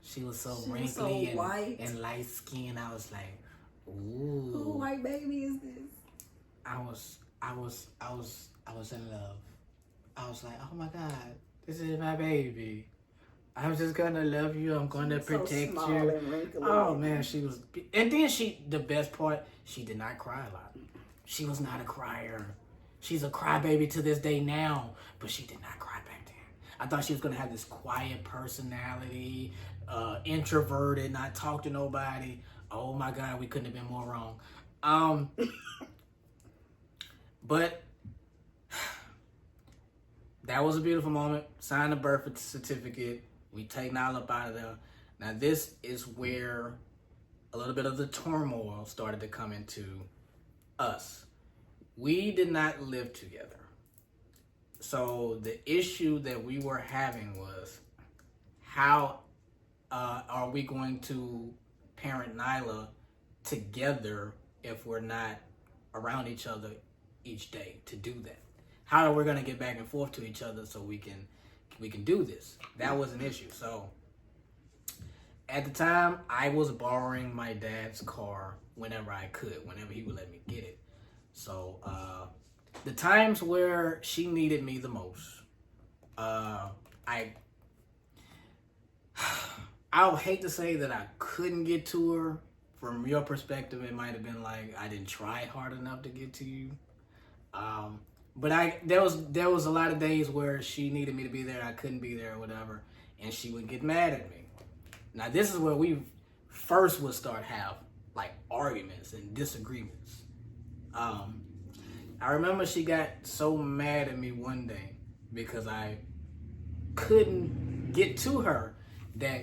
Speaker 1: She was so wrinkly
Speaker 2: so white
Speaker 1: and light skinned. I was like, ooh.
Speaker 2: Who white baby is this?
Speaker 1: I was in love. I was like, oh my God, this is my baby. I'm just gonna love you. I'm gonna protect
Speaker 2: so
Speaker 1: you.
Speaker 2: And wrinkly.
Speaker 1: Oh man, she was. And then the best part, she did not cry a lot. She was not a crier. She's a crybaby to this day now, but she did not cry back then. I thought she was gonna have this quiet personality, introverted, not talk to nobody. Oh my God, we couldn't have been more wrong. But that was a beautiful moment. Signed the birth certificate. We take Nala up out of there. Now this is where a little bit of the turmoil started to come into us. We did not live together. So the issue that we were having was, how are we going to parent Nyla together if we're not around each other each day to do that? How are we going to get back and forth to each other so we can do this? That was an issue. So at the time, I was borrowing my dad's car whenever I could, whenever he would let me get it. So the times where she needed me the most, I would hate to say that I couldn't get to her. From your perspective, it might have been like I didn't try hard enough to get to you. But there was a lot of days where she needed me to be there, I couldn't be there or whatever, and she would get mad at me. Now this is where we first would start have like arguments and disagreements. I remember she got so mad at me one day because I couldn't get to her that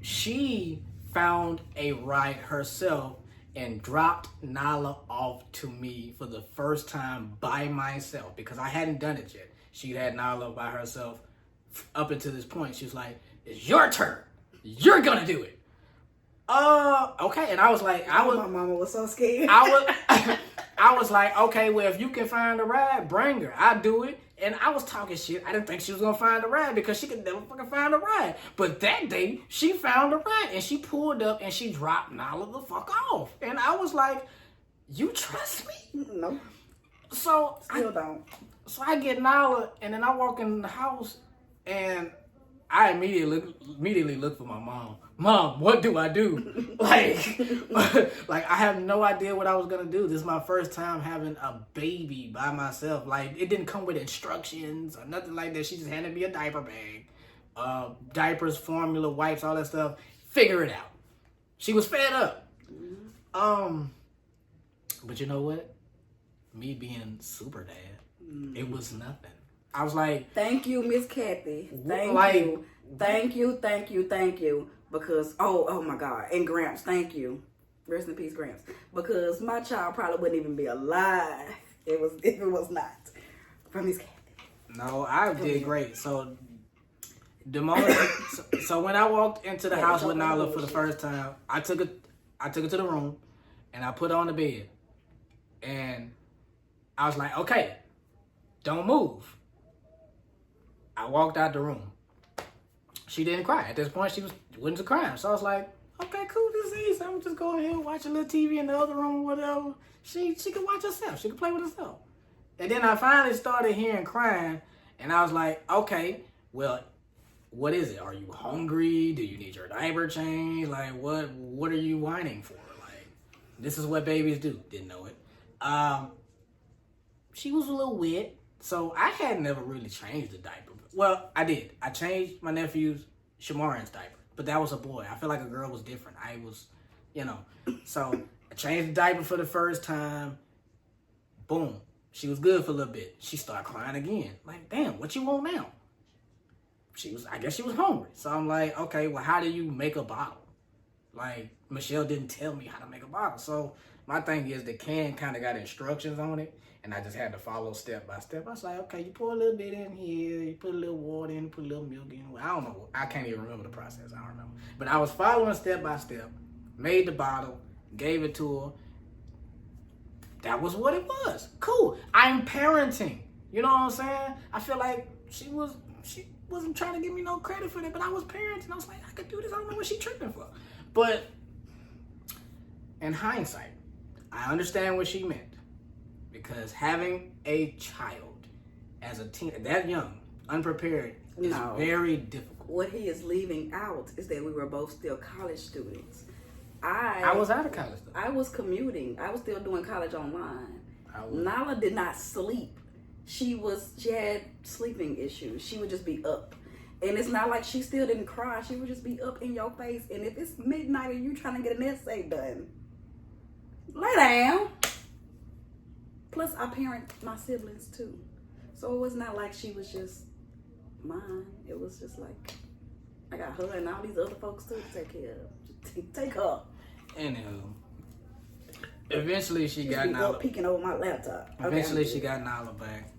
Speaker 1: she found a ride herself and dropped Nala off to me for the first time by myself because I hadn't done it yet. She had Nala by herself up until this point. She was like, it's your turn. you're gonna do it. Okay. And I was like,
Speaker 2: my mama was so scared.
Speaker 1: I was like, okay, well, if you can find a ride, bring her. I'll do it. And I was talking shit. I didn't think she was gonna find a ride because she could never fucking find a ride. But that day, she found a ride and she pulled up and she dropped Nala the fuck off. And I was like, you trust me?
Speaker 2: No.
Speaker 1: So
Speaker 2: Still don't.
Speaker 1: So I get Nala and then I walk in the house and I immediately look for my mom. Mom, what do I do? like I have no idea what I was gonna do. This is my first time having a baby by myself. Like, it didn't come with instructions or nothing like that. She just handed me a diaper bag, diapers, formula, wipes, all that stuff. Figure it out. She was fed up. But you know what? Me being super dad, it was nothing. I was like,
Speaker 2: thank you, Miss Kathy. Thank you. Because, oh my God. And Gramps, thank you. Rest in peace, Gramps. Because my child probably wouldn't even be alive if it was not for Miss Kathy.
Speaker 1: No, I did great. So the moment, so when I walked into the house with Nala for the first time, I took her to the room and I put her on the bed. And I was like, okay, don't move. I walked out the room. She didn't cry. At this point, she wasn't crying. So I was like, okay, cool, this is easy. I'm just going here and watch a little TV in the other room or whatever. She could watch herself. She could play with herself. And then I finally started hearing crying, and I was like, okay, well, what is it? Are you hungry? Do you need your diaper changed? Like, what are you whining for? Like, this is what babies do. Didn't know it. She was a little wet, so I had never really changed the diaper. Well, I did. I changed my nephew's Shamaran's diaper, but that was a boy. I feel like a girl was different. I was, so I changed the diaper for the first time. Boom. She was good for a little bit. She started crying again. Like, damn, what you want now? I guess she was hungry. So I'm like, okay, well, how do you make a bottle? Like, Michelle didn't tell me how to make a bottle. So my thing is the can kind of got instructions on it, and I just had to follow step by step. I was like, okay, you pour a little bit in here, you put a little water in, put a little milk in. Well, I don't know. I can't even remember the process. I don't remember. But I was following step by step, made the bottle, gave it to her. That was what it was. Cool. I'm parenting. You know what I'm saying? I feel like she wasn't trying to give me no credit for that, but I was parenting. I was like, I could do this. I don't know what she tripping for. But in hindsight, I understand what she meant. Because having a child as a teen, that young, unprepared, is very difficult.
Speaker 2: What he is leaving out is that we were both still college students.
Speaker 1: I was out of college though.
Speaker 2: I was commuting. I was still doing college online. Nala did not sleep. She had sleeping issues. She would just be up. And it's not like she still didn't cry. She would just be up in your face. And if it's midnight and you trying to get an essay done, lay down. Plus, I parent my siblings too. So it was not like she was just mine. It was just like, I got her and all these other folks too to take care of. Take her.
Speaker 1: Anywho, eventually she got Nala.
Speaker 2: Peeking over my laptop.
Speaker 1: Eventually she got Nala back.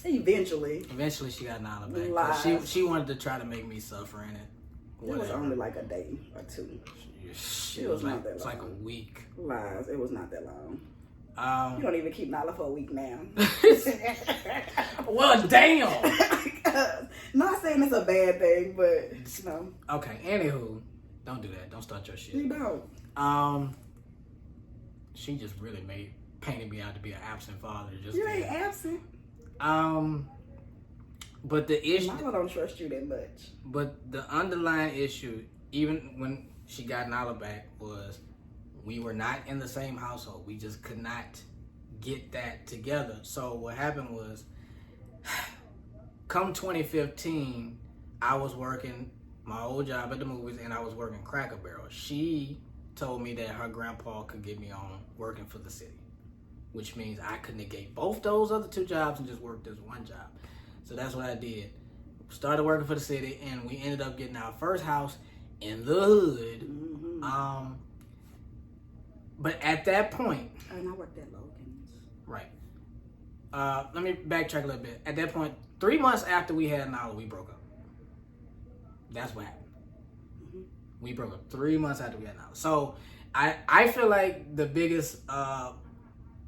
Speaker 2: Eventually
Speaker 1: she got Nala back. She wanted to try to make me suffer in it.
Speaker 2: Whatever. It was only like a day or two.
Speaker 1: It was not that long. It's like a week.
Speaker 2: Lies. It was not that long. You don't even keep Nala for a week now.
Speaker 1: Well, damn.
Speaker 2: Not saying it's a bad thing, but
Speaker 1: Okay, anywho, don't do that. Don't start your shit.
Speaker 2: You don't.
Speaker 1: She just really painted me out to be an absent father.
Speaker 2: You ain't absent.
Speaker 1: But the issue.
Speaker 2: Nala don't trust you that much.
Speaker 1: But the underlying issue, even when she got Nala back, was we were not in the same household. We just could not get that together. So what happened was, come 2015, I was working my old job at the movies and I was working Cracker Barrel. She told me that her grandpa could get me on working for the city, which means I could negate both those other two jobs and just work this one job. So that's what I did. Started working for the city and we ended up getting our first house in the hood. Mm-hmm. But at that point...
Speaker 2: And I worked at Logan's.
Speaker 1: Right. Let me backtrack a little bit. At that point, 3 months after we had Nala, we broke up. That's what happened. We broke up 3 months after we got out. So I feel like the biggest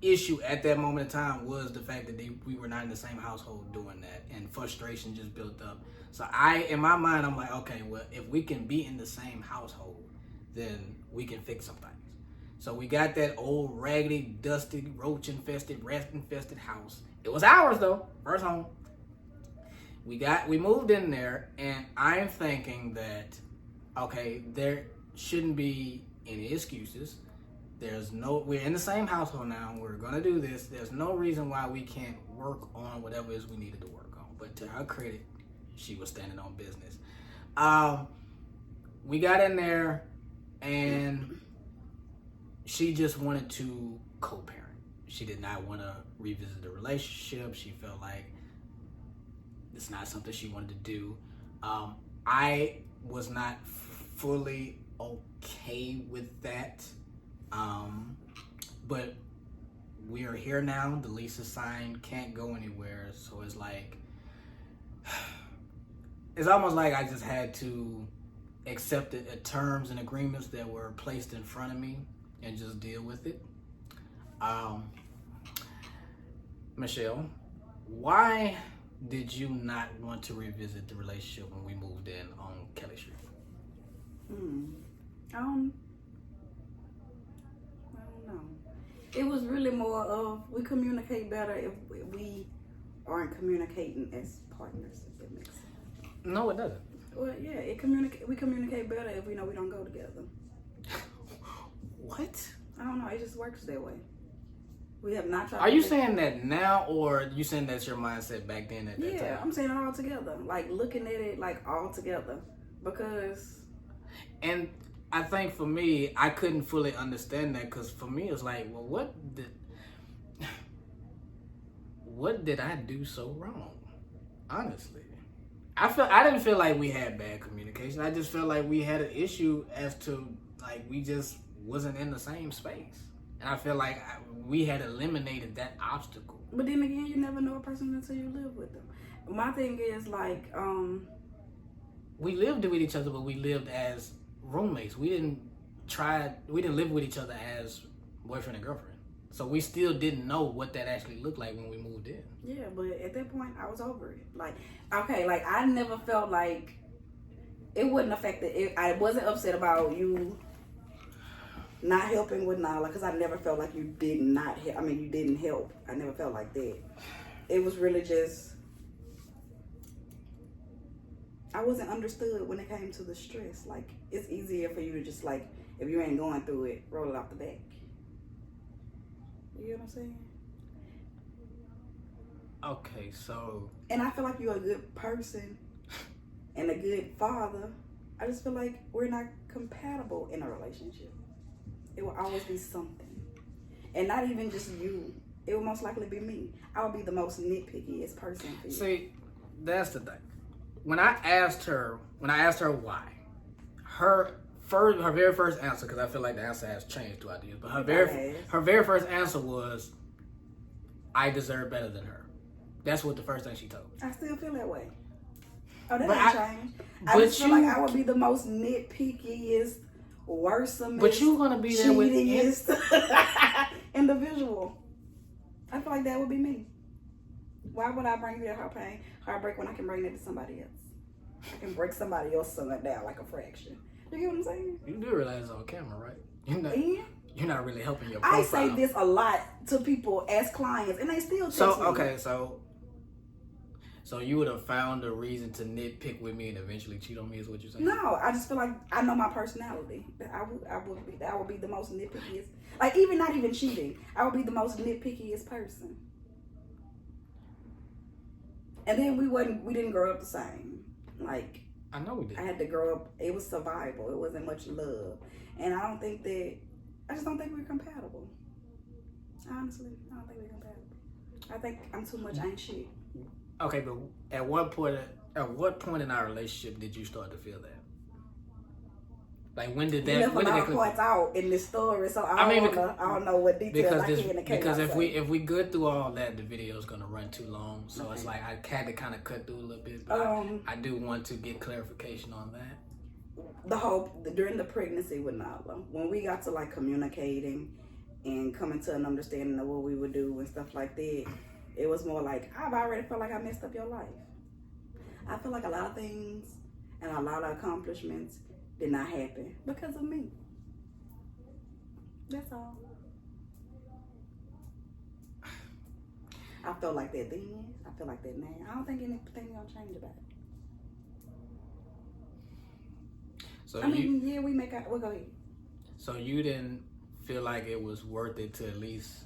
Speaker 1: issue at that moment in time was the fact that we were not in the same household doing that, and frustration just built up. So in my mind, I'm like, okay, well, if we can be in the same household, then we can fix some things. So we got that old raggedy, dusty, roach-infested, rat-infested house. It was ours though, first home. We moved in there, and I'm thinking that, okay, there shouldn't be any excuses. We're in the same household now. We're gonna do this. There's no reason why we can't work on whatever it is we needed to work on. But to her credit, she was standing on business. We got in there, and she just wanted to co-parent. She did not want to revisit the relationship. She felt like it's not something she wanted to do. I was not fully okay with that. But we are here now. The lease is signed, can't go anywhere. So it's like, it's almost like I just had to accept the terms and agreements that were placed in front of me and just deal with it. Michelle, why did you not want to revisit the relationship when we moved in on Kelly Street?
Speaker 2: I don't know. It was really more of we communicate better if we aren't communicating as partners, if that makes sense.
Speaker 1: No, it doesn't.
Speaker 2: Well, yeah, we communicate better if we know we don't go together.
Speaker 1: What?
Speaker 2: I don't know. It just works that way. We have not tried.
Speaker 1: Are you saying that now, or you saying that's your mindset back then at that time?
Speaker 2: Yeah, I'm saying it all together. Like looking at it like all together, because.
Speaker 1: And I think for me, I couldn't fully understand that, because for me it's like, well, what did I do so wrong? Honestly, I didn't feel like we had bad communication. I just felt like we had an issue as to like we just wasn't in the same space, and I feel like we had eliminated that obstacle.
Speaker 2: But then again, you never know a person until you live with them. My thing is like,
Speaker 1: we lived with each other, but we lived as roommates. We didn't live with each other as boyfriend and girlfriend. So we still didn't know what that actually looked like when we moved in.
Speaker 2: Yeah, but at that point, I was over it. Like, okay, like I never felt like it wouldn't affect it. I wasn't upset about you not helping with Nala, because I never felt like you did not help. I mean, you didn't help. I never felt like that. It was really just, I wasn't understood when it came to the stress. Like, it's easier for you to just like, if you ain't going through it, roll it off the back. You know what I'm saying?
Speaker 1: Okay, so.
Speaker 2: And I feel like you're a good person and a good father. I just feel like we're not compatible in a relationship. It will always be something. And not even just you. It will most likely be me. I will be the most nitpickiest person for you.
Speaker 1: See, that's the thing. When I asked her why, her very first answer, because I feel like the answer has changed throughout the years, but her very first answer was, I deserve better than her. That's what the first thing she told me.
Speaker 2: I still feel that way. Oh, that ain't changed. I just feel like I would be the most nitpickiest, worsomest,
Speaker 1: but you're gonna be there with
Speaker 2: individual. I feel like that would be me. Why would I bring you to heartbreak when I can bring that to somebody else? I can break somebody else's son down like a fraction. You get what I'm saying?
Speaker 1: You do realize it's on camera, right? You're not really helping your
Speaker 2: I
Speaker 1: profile.
Speaker 2: say this a lot to people as clients, and they still text me.
Speaker 1: So you would have found a reason to nitpick with me and eventually cheat on me, is what you're saying?
Speaker 2: No, I just feel like I know my personality. I would be the most nitpickiest. Like, not even cheating. I would be the most nitpickiest person. And then we didn't grow up the same. Like,
Speaker 1: I know we did.
Speaker 2: I had to grow up. It was survival. It wasn't much love, and I just don't think we're compatible. Honestly, I don't think we're compatible. I think I'm too much ain't shit.
Speaker 1: Okay, but at what point in our relationship did you start to feel that? Like, when did that?
Speaker 2: You left a lot of points out in this story, so I don't know what details I can.
Speaker 1: Because if we go through all that, the video is gonna run too long. So okay. It's like I had to kind of cut through a little bit. But I do want to get clarification on that.
Speaker 2: during the pregnancy with Nala, when we got to like communicating and coming to an understanding of what we would do and stuff like that, it was more like, I've already felt like I messed up your life. I feel like a lot of things and a lot of accomplishments did not happen because of me. That's all. I felt like that then. I feel like that now. I don't think anything gonna change about it.
Speaker 1: So
Speaker 2: we'll go ahead.
Speaker 1: So you didn't feel like it was worth it to at least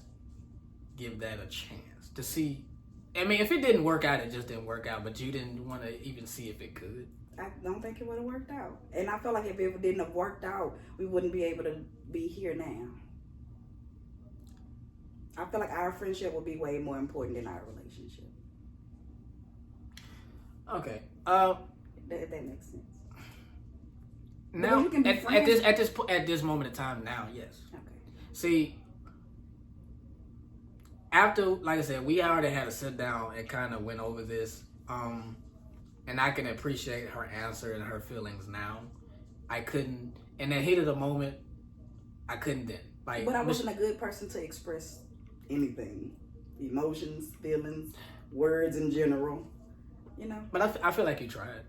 Speaker 1: give that a chance to see? I mean, if it didn't work out, it just didn't work out. But you didn't want to even see if it could.
Speaker 2: I don't think it would have worked out. And I feel like if it didn't have worked out, we wouldn't be able to be here now. I feel like our friendship would be way more important than our relationship.
Speaker 1: Okay.
Speaker 2: If that makes sense.
Speaker 1: Now, at this moment in time, now, yes.
Speaker 2: Okay.
Speaker 1: See, after, like I said, we already had a sit down and kind of went over this. And I can appreciate her answer and her feelings now. I couldn't, in the heat of the moment, I couldn't then. Like,
Speaker 2: but I wasn't a good person to express anything, emotions, feelings, words in general, you know.
Speaker 1: But I feel like you tried.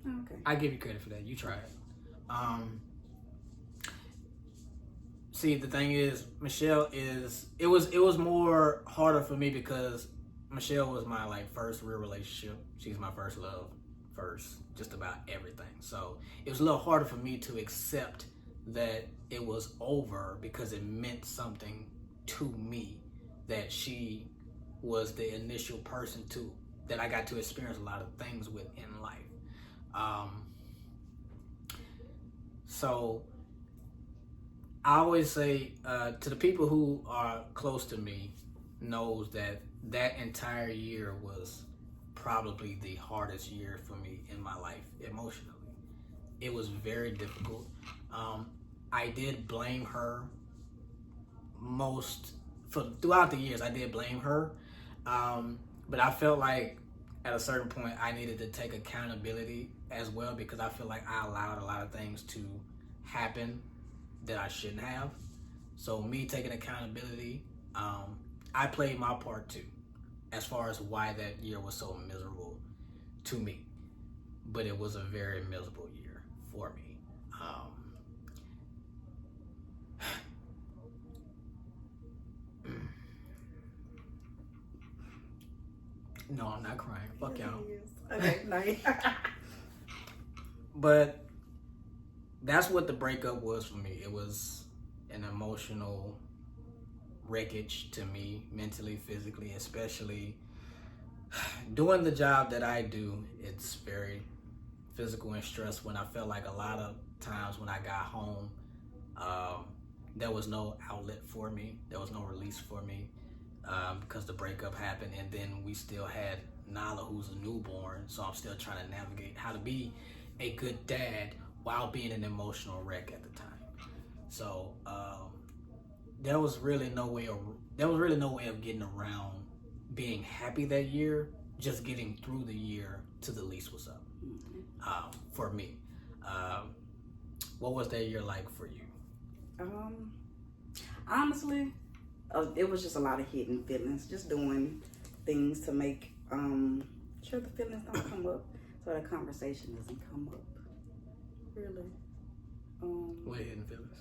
Speaker 2: Oh, okay.
Speaker 1: I give you credit for that. You tried. See, the thing is, Michelle is. It was more harder for me because Michelle was my like first real relationship. She's my first love, first just about everything. So it was a little harder for me to accept that it was over because it meant something to me that she was the initial person that I got to experience a lot of things with in life. So I always say to the people who are close to me knows that entire year was probably the hardest year for me in my life emotionally. It was very difficult. I did blame her throughout the years. I did blame her, but I felt like at a certain point I needed to take accountability as well because I feel like I allowed a lot of things to happen that I shouldn't have. So me taking accountability, I played my part too, as far as why that year was so miserable to me. But it was a very miserable year for me. No, I'm not crying. Fuck y'all.
Speaker 2: Okay, nice.
Speaker 1: But that's what the breakup was for me. It was an emotional wreckage to me, mentally, physically, especially doing the job that I do. It's very physical and stressful. When I felt like a lot of times when I got home, there was no outlet for me. There was no release for me because the breakup happened, and then we still had Nala, who's a newborn. So I'm still trying to navigate how to be a good dad while being an emotional wreck at the time. So there was really no way of getting around being happy that year. Just getting through the year to the least was up for me. What was that year like for you?
Speaker 2: Honestly, it was just a lot of hidden feelings. Just doing things to make sure the feelings don't come up, so the conversation doesn't come up. Really.
Speaker 1: What hidden feelings?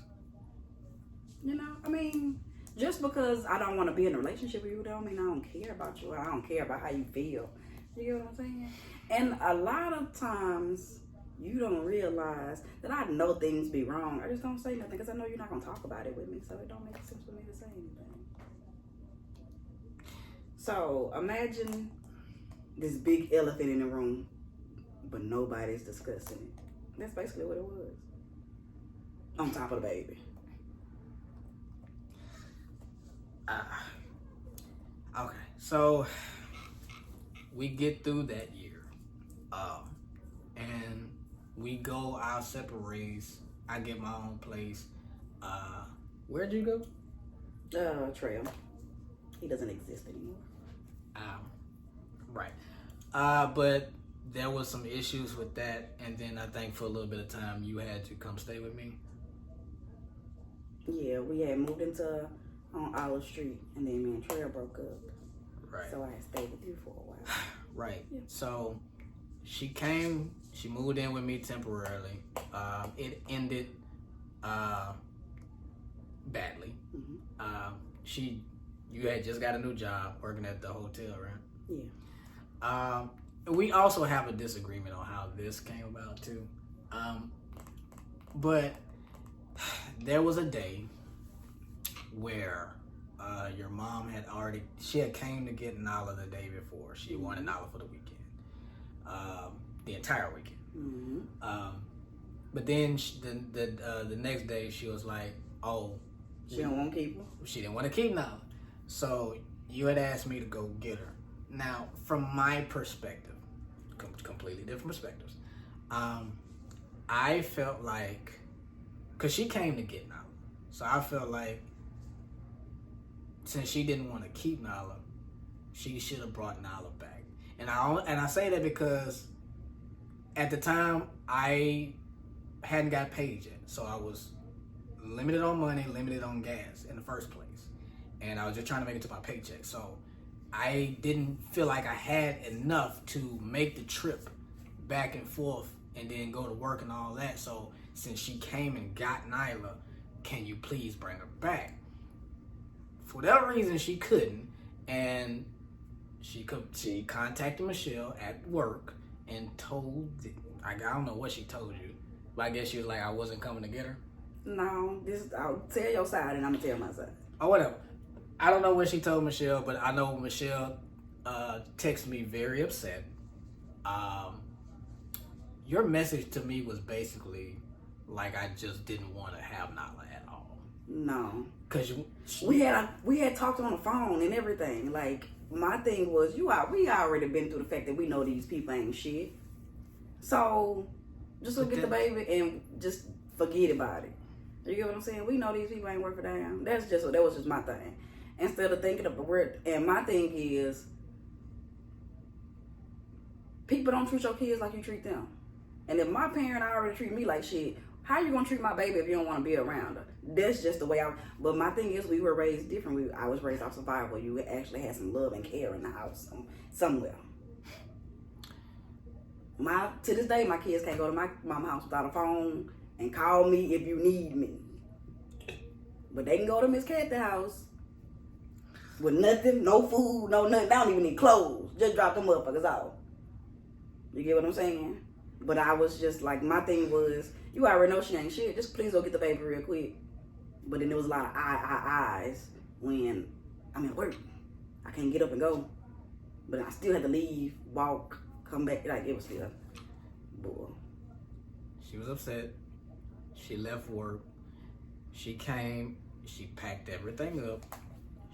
Speaker 2: You know, I mean, just because I don't want to be in a relationship with you, don't mean I don't care about you. I don't care about how you feel. You get what I'm saying? And a lot of times, you don't realize that I know things be wrong. I just don't say nothing because I know you're not going to talk about it with me, so it don't make sense for me to say anything. So, imagine this big elephant in the room, but nobody's discussing it. That's basically what it was. On top of the baby.
Speaker 1: Okay, so we get through that year, and we go our separate ways. I get my own place. Where'd you go?
Speaker 2: Trail. He doesn't exist anymore.
Speaker 1: Right. But there was some issues with that, and then I think for a little bit of time you had to come stay with me.
Speaker 2: Yeah, we had moved into on Olive Street, and then me and Trail broke up.
Speaker 1: Right.
Speaker 2: So I had stayed with you for a while.
Speaker 1: Right. Yeah. So she moved in with me temporarily. It ended badly.
Speaker 2: Mm-hmm.
Speaker 1: You had just got a new job working at the hotel, right?
Speaker 2: Yeah.
Speaker 1: We also have a disagreement on how this came about too. But there was a day where your mom had came to get Nala the day before. She wanted Nala for the weekend, the entire weekend.
Speaker 2: Mm-hmm.
Speaker 1: But then the next day she was like, "Oh,
Speaker 2: she didn't want to keep her.
Speaker 1: She didn't want to keep Nala." So you had asked me to go get her. Now, from my perspective, completely different perspectives, I felt like, because she came to get Nala, so I felt like since she didn't want to keep Nala, she should have brought Nala back. And I say that because at the time I hadn't got paid yet, so I was limited on money, limited on gas in the first place, and I was just trying to make it to my paycheck. So I didn't feel like I had enough to make the trip back and forth and then go to work and all that. So since she came and got Nyla, can you please bring her back? For whatever reason, she couldn't, and she contacted Michelle at work and I don't know what she told you, but I guess she was like, I wasn't coming to get her.
Speaker 2: No, I'll tell your side and I'm gonna tell my side.
Speaker 1: Or whatever. I don't know what she told Michelle, but I know Michelle texted me very upset. Your message to me was basically like I just didn't want to have Nala at all.
Speaker 2: No,
Speaker 1: because
Speaker 2: we had talked on the phone and everything. Like my thing was, we already been through the fact that we know these people ain't shit. So just look at the baby and just forget about it. You get what I'm saying? We know these people ain't worth a damn. That was just my thing. Instead of thinking of the word, and my thing is, people don't treat your kids like you treat them. And if my parent already treat me like shit, how you gonna treat my baby if you don't want to be around her? That's just the way but my thing is, we were raised different. I was raised off survival. You actually had some love and care in the house somewhere. To this day, my kids can't go to my mama's house without a phone and call me if you need me. But they can go to Miss Kathy's house with nothing, no food, no nothing. They don't even need clothes. Just drop them motherfuckers off. You get what I'm saying? But I was just like, my thing was, you already know she ain't shit. Just please go get the baby real quick. But then there was a lot of eyes when I'm at work. I can't get up and go. But I still had to leave, walk, come back. Like, it was still, boy.
Speaker 1: She was upset. She left work. She came. She packed everything up.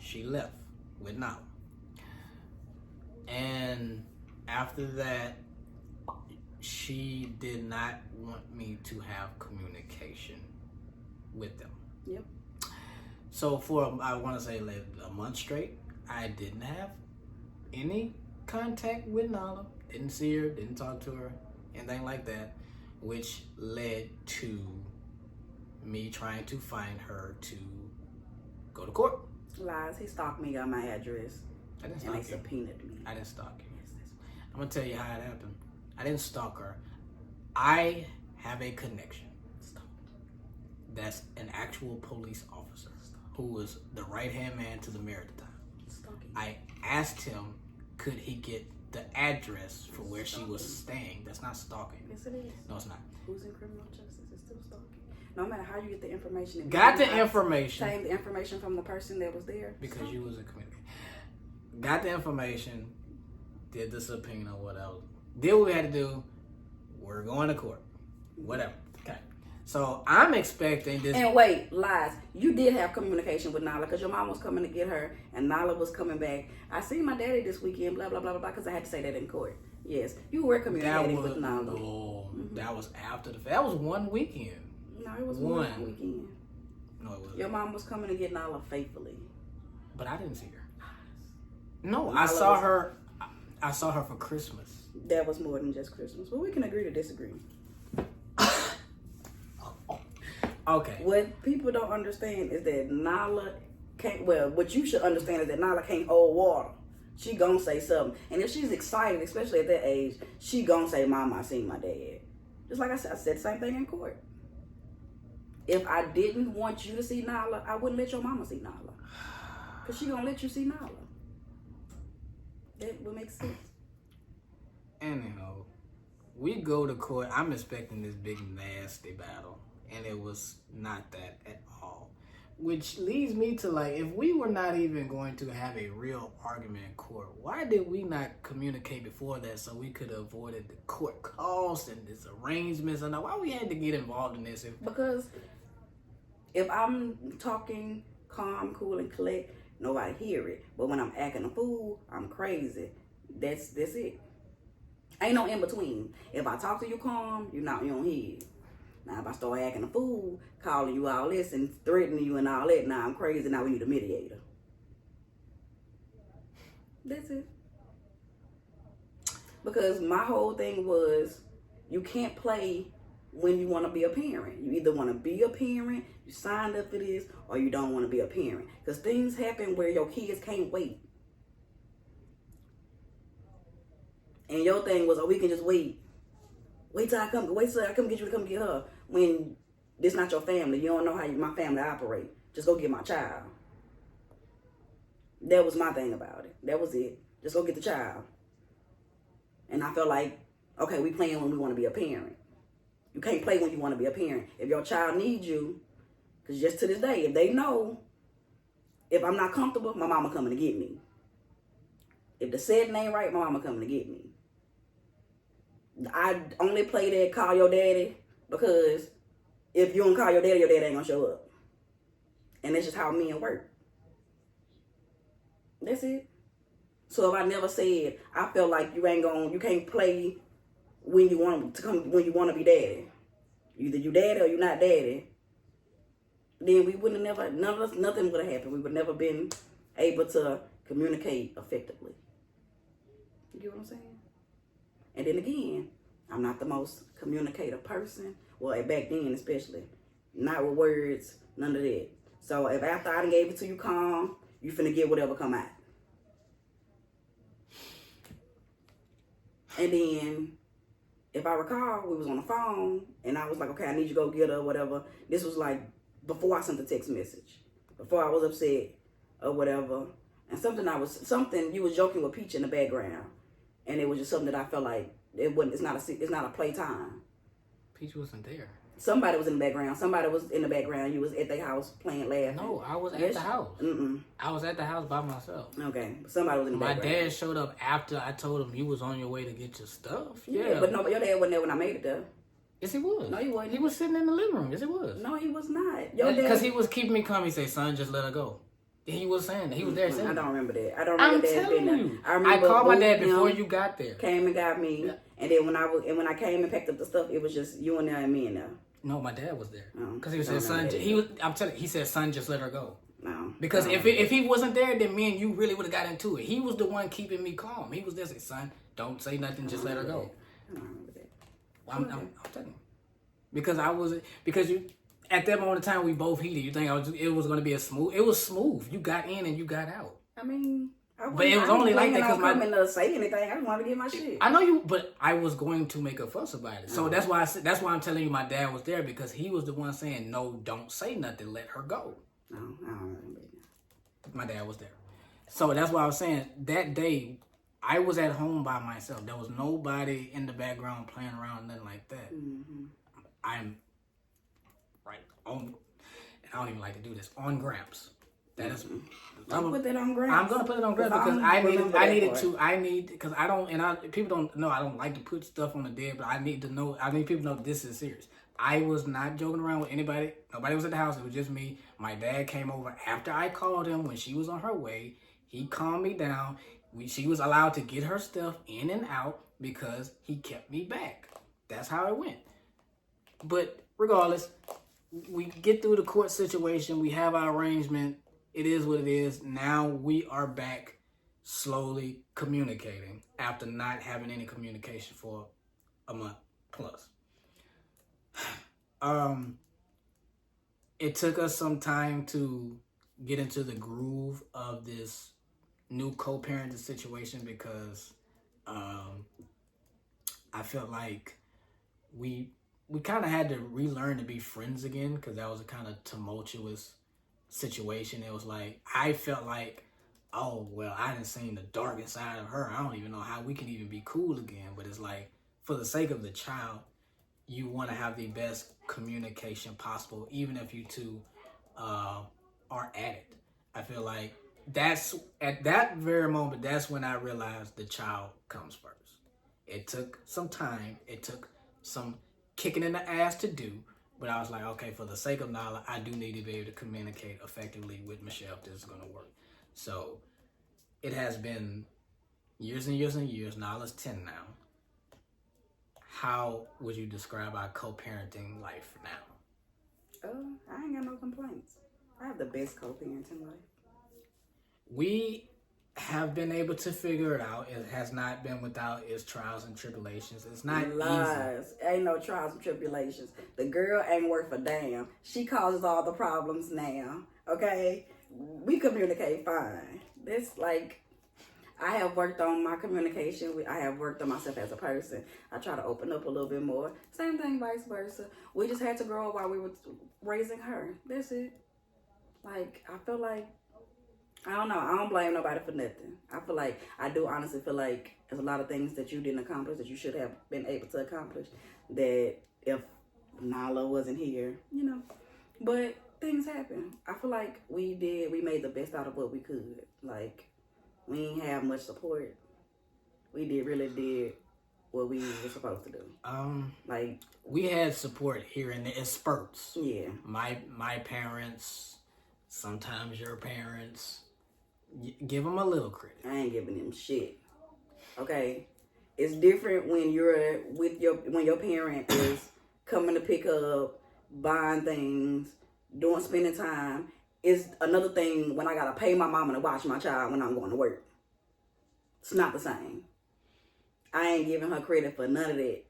Speaker 1: She left with Nala. And after that, she did not want me to have communication with them.
Speaker 2: Yep.
Speaker 1: So for, I want to say like a month straight, I didn't have any contact with Nala. Didn't see her, didn't talk to her, anything like that, which led to me trying to find her to go to court.
Speaker 2: Lies. He stalked me, got my address.
Speaker 1: I didn't
Speaker 2: and
Speaker 1: stalk
Speaker 2: they
Speaker 1: you.
Speaker 2: subpoenaed me.
Speaker 1: I didn't stalk you. I'm going to tell you how it happened. I didn't stalk her. I have a connection. That's an actual police officer who was the right-hand man to the mayor at the time.
Speaker 2: Stalking.
Speaker 1: I asked him, could he get the address for where she was staying? That's not stalking.
Speaker 2: Yes, it is.
Speaker 1: No, it's not.
Speaker 2: Who's in criminal justice is still stalking. No matter how you get the information.
Speaker 1: Got the information.
Speaker 2: Same the information from the person that was there.
Speaker 1: Because you was a communicator. Got the information. Did the subpoena, whatever. Did what we had to do. We're going to court. Whatever. Okay. So I'm expecting this.
Speaker 2: And wait, lies. You did have communication with Nala because your mom was coming to get her and Nala was coming back. I seen my daddy this weekend, blah, blah, blah, blah, blah, because I had to say that in court. Yes, you were communicating with Nala.
Speaker 1: Oh, that was after the fact. That was one weekend.
Speaker 2: No, it was one weekend.
Speaker 1: No, it wasn't.
Speaker 2: Your mom was coming to get Nala faithfully.
Speaker 1: But I didn't see her. No, I saw her for Christmas.
Speaker 2: That was more than just Christmas. But we can agree to disagree.
Speaker 1: Okay.
Speaker 2: What people don't understand is that Nala can't, well, what you should understand is that Nala can't hold water. She gonna say something. And if she's excited, especially at that age, she gonna say, Mama, I seen my dad. Just like I said the same thing in court. If I didn't want you to see Nala, I wouldn't let your mama see Nala. Because she gonna let you see Nala. That would make sense.
Speaker 1: Anyhow, we go to court. I'm expecting this big, nasty battle. And it was not that at all. Which leads me to, like, if we were not even going to have a real argument in court, why did we not communicate before that so we could have avoided the court costs and this arrangements? And why we had to get involved in this?
Speaker 2: Because if I'm talking calm, cool, and collect, nobody hear it. But when I'm acting a fool, I'm crazy. That's it. Ain't no in between. If I talk to you calm, you don't hear it. Now, if I start acting a fool, calling you all this and threatening you and all that, now I'm crazy, now we need a mediator. That's it. Because my whole thing was, you can't play when you want to be a parent. You either want to be a parent, you signed up for this, or you don't want to be a parent. Because things happen where your kids can't wait. And your thing was, oh, we can just wait. Wait till I come get you to come get her. When this not your family. You don't know how my family operate. Just go get my child. That was my thing about it. That was it. Just go get the child. And I felt like, okay, we playing when we want to be a parent. You can't play when you want to be a parent. If your child needs you, because just to this day, if they know, if I'm not comfortable, my mama coming to get me. If the setting ain't right, my mama coming to get me. I only play that call your daddy because if you don't call your daddy ain't gonna show up. And that's just how men work. That's it. So if I never said, I felt like you can't play when you want to be daddy. Either you daddy or you not daddy. Then we wouldn't have never, nothing would have happened. We would never been able to communicate effectively. You get what I'm saying? And then again, I'm not the most communicative person. Well, back then especially. Not with words, none of that. So if after I done gave it to you calm, you finna get whatever come out. And then, if I recall, we was on the phone, and I was like, okay, I need you to go get her, whatever. This was like before I sent the text message. Before I was upset or whatever. And something you was joking with Peach in the background. And it was just something that I felt like it's not a playtime.
Speaker 1: Peach wasn't there.
Speaker 2: Somebody was in the background. Somebody was in the background. You was at their house playing, laughing.
Speaker 1: No, I was at the house. I was at the house by myself.
Speaker 2: Okay, somebody was in the background.
Speaker 1: My dad showed up after I told him you was on your way to get your stuff.
Speaker 2: Yeah, but no, your dad wasn't there when I made it there.
Speaker 1: Yes, he was.
Speaker 2: No, he wasn't.
Speaker 1: He was sitting in the living room. Yes, he was.
Speaker 2: No, he was not. Your dad,
Speaker 1: because he was keeping me calm. He said, "Son, just let her go." He was saying that. He was there saying.
Speaker 2: I don't remember that. I don't remember
Speaker 1: I'm
Speaker 2: that.
Speaker 1: telling you.
Speaker 2: I
Speaker 1: called my dad before you got there.
Speaker 2: Came and got me, and then when I came and packed up the stuff, it was just you and there and me and there.
Speaker 1: No, my dad was there. Because he said, "Son," he said, "Son, just let her go."
Speaker 2: No.
Speaker 1: Because if he wasn't there, then me and you really would have got into it. He was the one keeping me calm. He was there saying, "Son, don't say nothing. Just let her go."
Speaker 2: I don't remember that.
Speaker 1: I'm telling you. Because you at that moment in time we both heated. You think it was going to be it was smooth. You got in and you got out.
Speaker 2: I mean,
Speaker 1: but it was only like that because
Speaker 2: I didn't say anything. I just wanted to get my shit.
Speaker 1: I know you, but I was going to make a fuss about it. So that's why I'm telling you my dad was there because he was the one saying, "No, don't say nothing. Let her go."
Speaker 2: No, I don't remember that.
Speaker 1: My dad was there. So that's why I was saying that day I was at home by myself. There was nobody in the background playing around, nothing like that.
Speaker 2: Mm-hmm.
Speaker 1: I'm right on. I don't even like to do this on Gramps. That is.
Speaker 2: Put that on Gramps.
Speaker 1: I'm gonna put it on Gramps because people don't know I don't like to put stuff on the dead, but I need people to know this is serious. I was not joking around with anybody. Nobody was at the house. It was just me. My dad came over after I called him when she was on her way. He calmed me down. She was allowed to get her stuff in and out because he kept me back. That's how it went. But regardless, we get through the court situation. We have our arrangement. It is what it is. Now we are back slowly communicating after not having any communication for a month plus. It took us some time to get into the groove of this new co-parenting situation because I felt like we kind of had to relearn to be friends again because that was a kind of tumultuous situation. It was like I felt like, oh well, I didn't seen the darkest side of her. I don't even know how we can even be cool again. But it's like for the sake of the child, you want to have the best communication possible, even if you two are at it. I feel like that's at that very moment. That's when I realized the child comes first. It took some time. It took some kicking in the ass to do. But I was like, okay, for the sake of Nala, I do need to be able to communicate effectively with Michelle if this is going to work. So it has been years and years and years. Nala's 10 now. How would you describe our co-parenting life now?
Speaker 2: I ain't got no complaints. I have the best co-parenting life.
Speaker 1: We have been able to figure it out. It has not been without its trials and tribulations. It's not
Speaker 2: Lies.
Speaker 1: easy.
Speaker 2: Ain't no trials and tribulations. The girl ain't worth a damn. She causes all the problems now. Okay? We communicate fine. This like I have worked on my communication. I have worked on myself as a person. I try to open up a little bit more. Same thing, vice versa. We just had to grow up while we were raising her. That's it. Like, I feel like, I don't know. I don't blame nobody for nothing. I feel like, I do honestly feel like there's a lot of things that you didn't accomplish that you should have been able to accomplish that if Nala wasn't here, you know. But things happen. I feel like we made the best out of what we could. Like, we ain't have much support. We really did what we were supposed to do.
Speaker 1: Like we had support here and there in spurts.
Speaker 2: Yeah.
Speaker 1: My parents, sometimes your parents. Give them a little credit.
Speaker 2: I ain't giving them shit. Okay, it's different when you're when your parent is coming to pick up, buying things, spending time. It's another thing when I gotta pay my mama to watch my child when I'm going to work. It's not the same. I ain't giving her credit for none of that.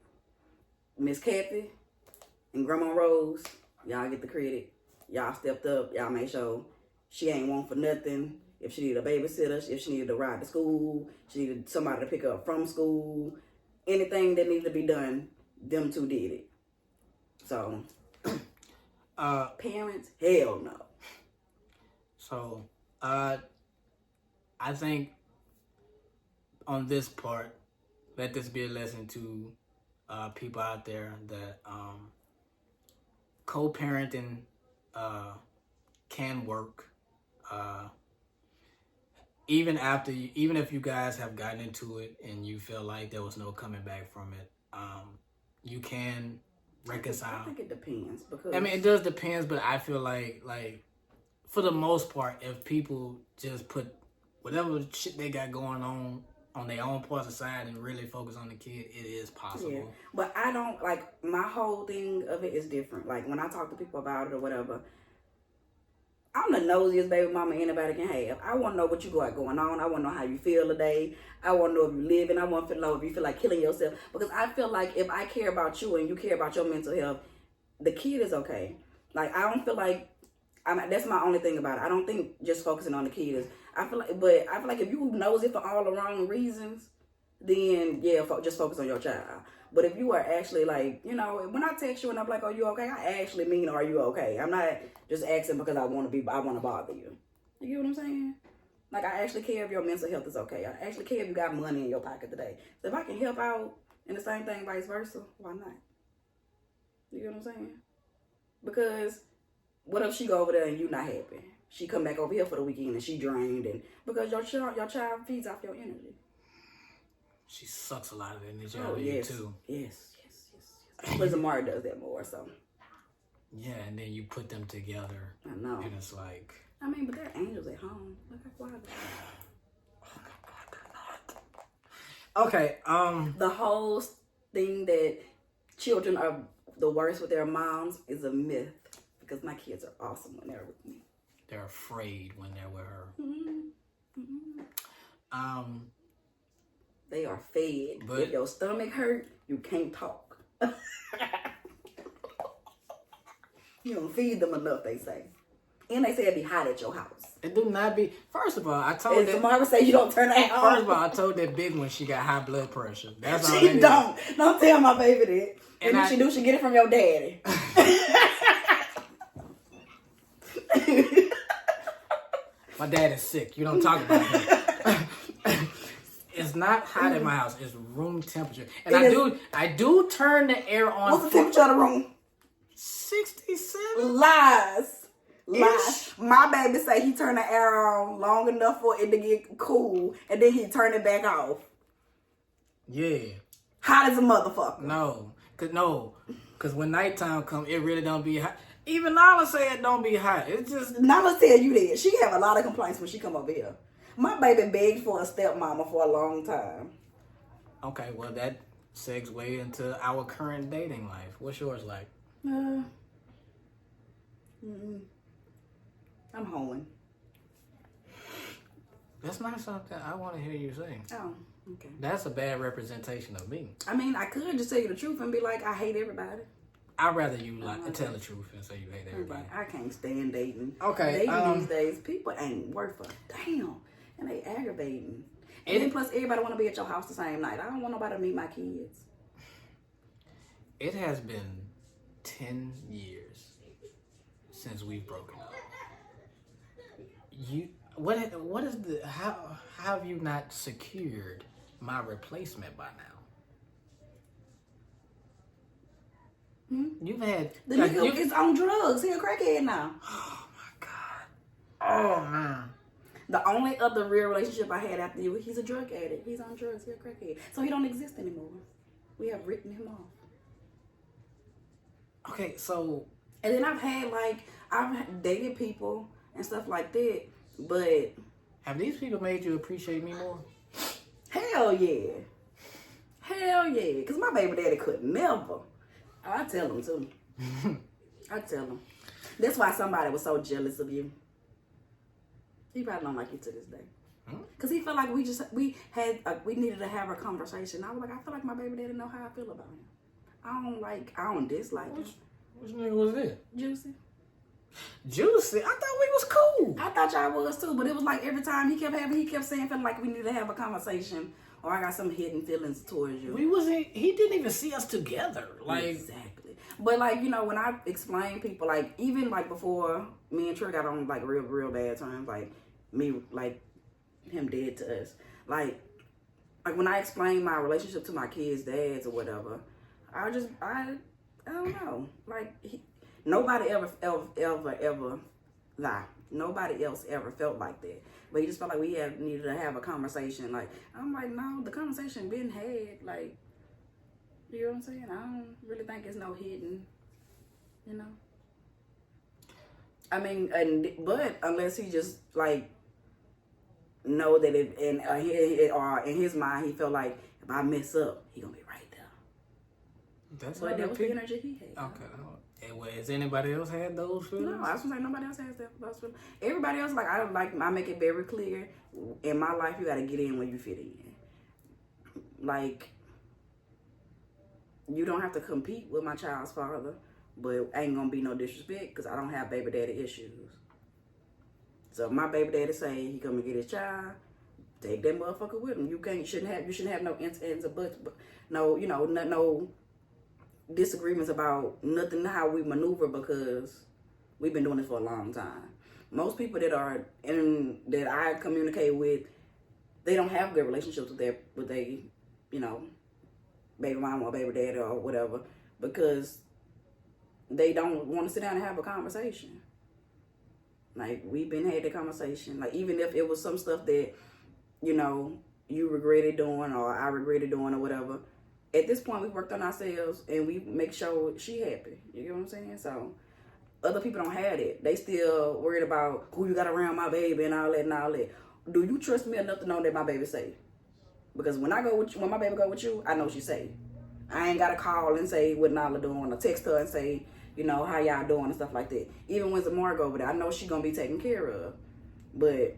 Speaker 2: Miss Kathy and Grandma Rose, y'all get the credit. Y'all stepped up. Y'all made sure she ain't want for nothing. If she needed a babysitter, if she needed to ride to school, she needed somebody to pick her up from school, anything that needed to be done, them two did it. So, parents, hell no.
Speaker 1: So, I think on this part, let this be a lesson to people out there that co-parenting can work. Even if you guys have gotten into it and you feel like there was no coming back from it, you can reconcile.
Speaker 2: I think it depends because
Speaker 1: it does depend, but I feel like for the most part, if people just put whatever shit they got going on their own parts aside and really focus on the kid, it is possible.
Speaker 2: Yeah, but I don't like my whole thing of it is different. Like when I talk to people about it or whatever. I'm the nosiest baby mama anybody can have. I want to know what you got going on. I want to know how you feel today. I want to know if you're living. I want to know if you feel like killing yourself. Because I feel like if I care about you and you care about your mental health, the kid is okay. Like, I don't feel like, that's my only thing about it. I don't think just focusing on the kid is, I feel like if you nosy for all the wrong reasons, then yeah, just focus on your child. But if you are actually like, you know, when I text you and I'm like, are you okay? I actually mean, are you okay? I'm not just asking because I want to bother you. You get what I'm saying? Like, I actually care if your mental health is okay. I actually care if you got money in your pocket today. So if I can help out and the same thing vice versa, why not? You get what I'm saying? Because what if she go over there and you not happy? She come back over here for the weekend and she drained and because your child feeds off your energy.
Speaker 1: She sucks a lot of energy out of you too.
Speaker 2: Yes. But Zamari does that more, so.
Speaker 1: Yeah, and then you put them together.
Speaker 2: I know.
Speaker 1: And it's like.
Speaker 2: I mean, but they're angels at home. Look how quiet they are. Okay, the whole thing that children are the worst with their moms is a myth. Because my kids are awesome when they're with me.
Speaker 1: They're afraid when they're with her.
Speaker 2: Mm-hmm. They are fed.
Speaker 1: But
Speaker 2: if your stomach hurt, you can't talk. You don't feed them enough, they say. And they say it be hot at your house.
Speaker 1: It do not be. First of all, I told that.
Speaker 2: Samara say you don't turn that on.
Speaker 1: First of all, I told that big one she got high blood pressure. That's all.
Speaker 2: She don't. Don't tell my baby that. And if she do, she get it from your daddy.
Speaker 1: My dad is sick. You don't talk about him. It's not hot in my house. It's room temperature. And I do turn the air on.
Speaker 2: What's the temperature of the room?
Speaker 1: 67?
Speaker 2: Lies. My baby say he turned the air on long enough for it to get cool, and then he turn it back off.
Speaker 1: Yeah.
Speaker 2: Hot as a motherfucker.
Speaker 1: No. Cause when nighttime come, it really don't be hot. Even Nala say it don't be hot. It's just
Speaker 2: Nala tell you that. She have a lot of complaints when she come over here. My baby begged for a stepmama for a long time.
Speaker 1: okay. Well, that segues into our current dating life. What's yours like?
Speaker 2: I'm hoeing.
Speaker 1: That's not something I want to hear you say.
Speaker 2: Oh, okay.
Speaker 1: That's a bad representation of me.
Speaker 2: I mean, I could just tell you the truth and be like, I hate everybody.
Speaker 1: I'd rather you tell the truth and say you hate everybody.
Speaker 2: I can't stand dating.
Speaker 1: Okay.
Speaker 2: Dating these days, people ain't worth a damn. And they aggravating. And then plus everybody want to be at your house the same night. I don't want nobody to meet my kids.
Speaker 1: It has been 10 years since we've broken up. What is the how have you not secured my replacement by now? You've had
Speaker 2: the nigga is on drugs. He a crackhead now.
Speaker 1: Oh my god. Oh man.
Speaker 2: The only other real relationship I had after you, he's a drug addict. He's on drugs. He's a crackhead. So he don't exist anymore. We have written him off.
Speaker 1: Okay, so
Speaker 2: and then I've dated people and stuff like that, but
Speaker 1: have these people made you appreciate me more?
Speaker 2: Hell yeah. Cause my baby daddy could never. I tell him too. I tell him. That's why somebody was so jealous of you. He probably don't like you to this day. Cause he felt like we needed to have a conversation. I was like, I feel like my baby daddy know how I feel about him. I don't dislike him.
Speaker 1: Which nigga was it?
Speaker 2: Juicy.
Speaker 1: Juicy? I thought we was cool.
Speaker 2: I thought y'all was too, but it was like every time he kept saying, feeling like we need to have a conversation, or I got some hidden feelings towards you.
Speaker 1: He didn't even see us together. Like
Speaker 2: exactly. But like, you know, when I explain people, like even like before me and Trey got on like real bad terms, like me, like him dead to us, like when I explain my relationship to my kids' dads or whatever, I don't know, like nobody ever lie. Nobody else ever felt like that. But he just felt like we needed to have a conversation. Like, I'm like, no, the conversation been had. Like, you know what I'm saying? I don't really think it's no hidden, you know? I mean, but unless he just, like, know that in his mind, he felt like, if I mess up, he gonna be right there. But that was the energy he had.
Speaker 1: Okay. And has anybody else had those feelings?
Speaker 2: No, I was like, nobody else has those feelings. Everybody else, like, I make it very clear. In my life, you gotta get in when you fit in. Like, you don't have to compete with my child's father, but ain't gonna be no disrespect because I don't have baby daddy issues. So if my baby daddy say he come and get his child, take that motherfucker with him. You shouldn't have no ends or buts, but no, you know, no disagreements about nothing how we maneuver because we've been doing this for a long time. Most people that I communicate with, they don't have good relationships with their you know, baby mama or baby daddy or whatever because they don't want to sit down and have a conversation. Like, we've been had that conversation. Like, even if it was some stuff that, you know, you regretted doing or I regretted doing or whatever, at this point, we worked on ourselves and we make sure she happy. You know what I'm saying? So, other people don't have it. They still worried about who you got around my baby and all that. Do you trust me enough to know that my baby's safe? Because when my baby go with you, I know she's safe. I ain't got to call and say what Nala doing or text her and say, you know, how y'all doing and stuff like that. Even when Zamar go over there, I know she going to be taken care of. But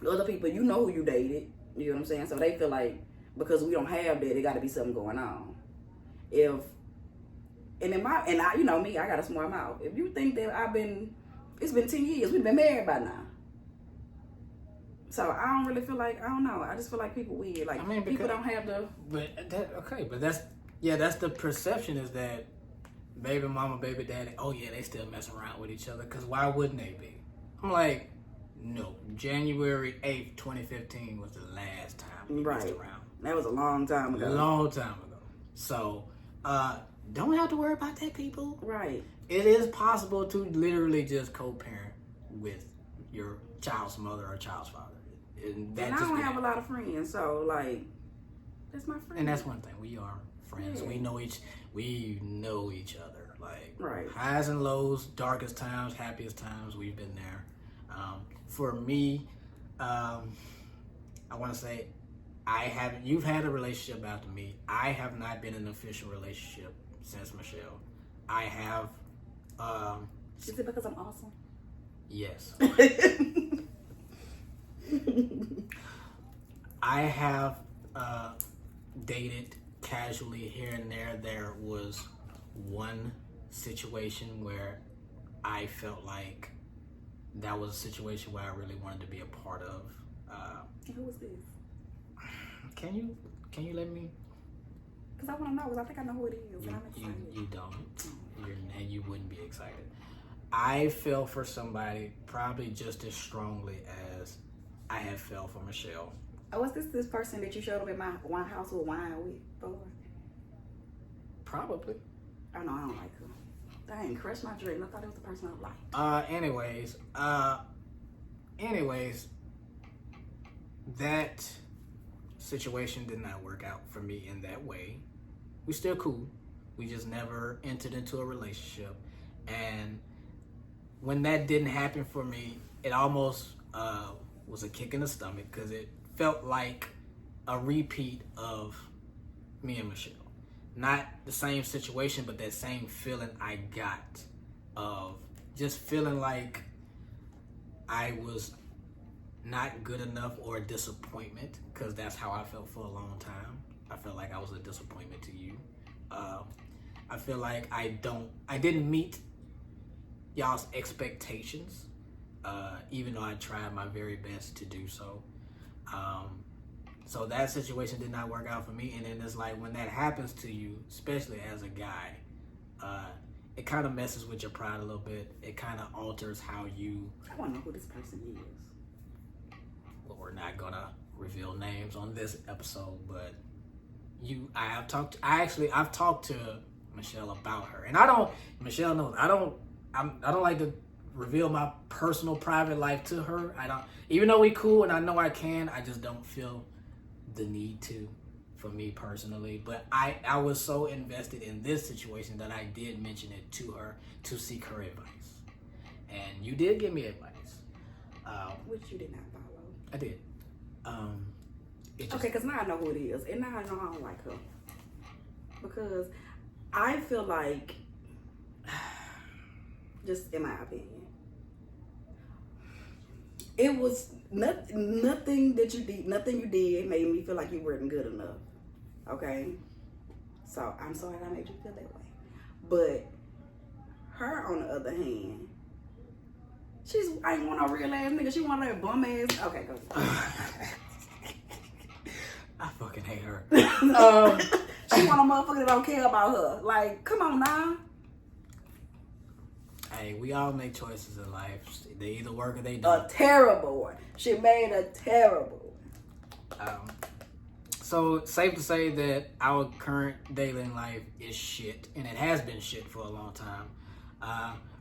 Speaker 2: other people, you know who you dated. You know what I'm saying? So they feel like because we don't have that, it got to be something going on. I, you know me, I got a smart mouth. If you think that it's been 10 years, we've been married by now. So I don't really feel like, I don't know. I just feel like people weird. Like, people don't have the.
Speaker 1: But that's the perception is that baby mama, baby daddy, oh yeah, they still mess around with each other. Because why wouldn't they be? I'm like, no. January 8th, 2015 was the last time we messed around.
Speaker 2: That was a long time ago.
Speaker 1: So, don't have to worry about that, people.
Speaker 2: Right.
Speaker 1: It is possible to literally just co-parent with your child's mother or child's father. And
Speaker 2: I don't have a lot of friends, so like, that's my friend.
Speaker 1: And that's one thing. We are friends.
Speaker 2: Yeah.
Speaker 1: We know each other. Like,
Speaker 2: right.
Speaker 1: Highs and lows, darkest times, happiest times. We've been there. For me, I want to say, you've had a relationship after me. I have not been in an official relationship since Michelle. I have.
Speaker 2: Is it because I'm awesome?
Speaker 1: Yes. I have dated casually here and there. There was one situation where I felt like that was a situation where I really wanted to be a part of.
Speaker 2: Who was this?
Speaker 1: Can you let me?
Speaker 2: Because I want to know. Because I think I know who it is, and I'm excited.
Speaker 1: You don't. And you wouldn't be excited. I fell for somebody probably just as strongly as I have fell for Michelle.
Speaker 2: Oh, was this person that you showed up at my house with wine with before?
Speaker 1: Probably.
Speaker 2: Oh no, I don't like her. Dang, crushed my dream. I thought it was the person I liked.
Speaker 1: Anyways, that situation did not work out for me in that way. We still cool. We just never entered into a relationship. And when that didn't happen for me, it almost was a kick in the stomach because it felt like a repeat of me and Michelle. Not the same situation, but that same feeling I got of just feeling like I was not good enough or a disappointment, because that's how I felt for a long time. I felt like I was a disappointment to you. I feel like I didn't meet y'all's expectations, even though I tried my very best to do so. So that situation did not work out for me. And then it's like when that happens to you, especially as a guy, it kind of messes with your pride a little bit. It kind of alters how you...
Speaker 2: I want to know who this person is.
Speaker 1: Well, we're not going to reveal names on this episode, but I've talked to Michelle about her. And Michelle knows, I don't like to reveal my personal private life to her. Even though we cool and I know I can, I just don't feel the need to, for me personally. But I was so invested in this situation that I did mention it to her to seek her advice. And you did give me advice.
Speaker 2: Which you did not follow.
Speaker 1: I did.
Speaker 2: Okay, because now I know who it is. And now I know I don't like her. Because I feel like, just in my opinion, it was nothing you did made me feel like you weren't good enough. Okay? So I'm sorry that I made you feel that way. But her, on the other hand, I ain't want no real ass nigga. She want that bum ass. Okay, go.
Speaker 1: I fucking hate her.
Speaker 2: She want a motherfucker that don't care about her. Like, come on now.
Speaker 1: Hey, we all make choices in life. They either work or they don't.
Speaker 2: A terrible one. She made a terrible one.
Speaker 1: So, safe to say that our current daily life is shit. And it has been shit for a long time.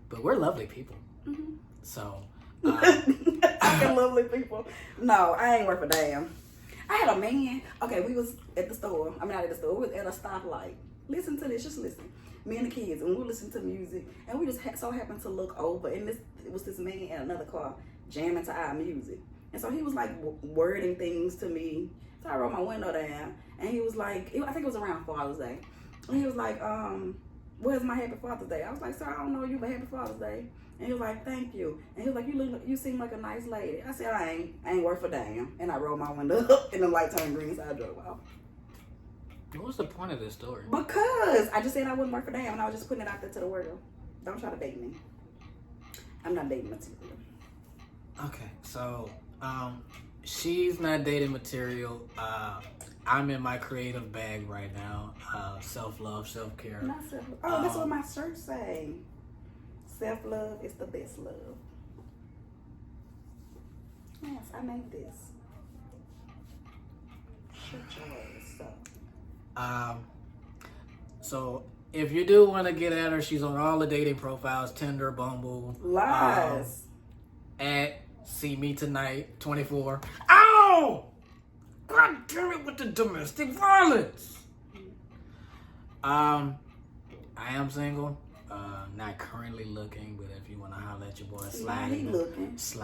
Speaker 1: But we're lovely people. Mm-hmm. So.
Speaker 2: Fucking lovely people. No, I ain't worth a damn. I had a man. Okay, we was at the store. I mean, not at the store. We was at a stoplight. Listen to this. Just listen. Me and the kids, and we were listening to music, and we just so happened to look over, and it was this man in another car jamming to our music. And so he was like wording things to me. So I rolled my window down, and he was like, I think it was around Father's Day, and he was like, where's my happy Father's Day? I was like, sir, I don't know you, but happy Father's Day. And he was like, thank you. And he was like, you seem like a nice lady. I said, I ain't worth a damn. And I rolled my window up and the light turned green, so I drove off.
Speaker 1: What was the point of this story?
Speaker 2: Because I just said I wouldn't work for damn, and I was just putting it out there to the world. Don't try to date me. I'm not dating material.
Speaker 1: Okay, so she's not dating material. I'm in my creative bag right now. Self-love, self-care.
Speaker 2: Not self-love. Oh, that's what my shirt say. Self-love is the best love. Yes, I made this. Shut your ass up.
Speaker 1: So if you do want to get at her, she's on all the dating profiles, Tinder, Bumble.
Speaker 2: Lies.
Speaker 1: At See Me Tonight 24. Ow! God damn it with the domestic violence. I am single. Not currently looking, but if you want to holler at your boy, slide in the DMs.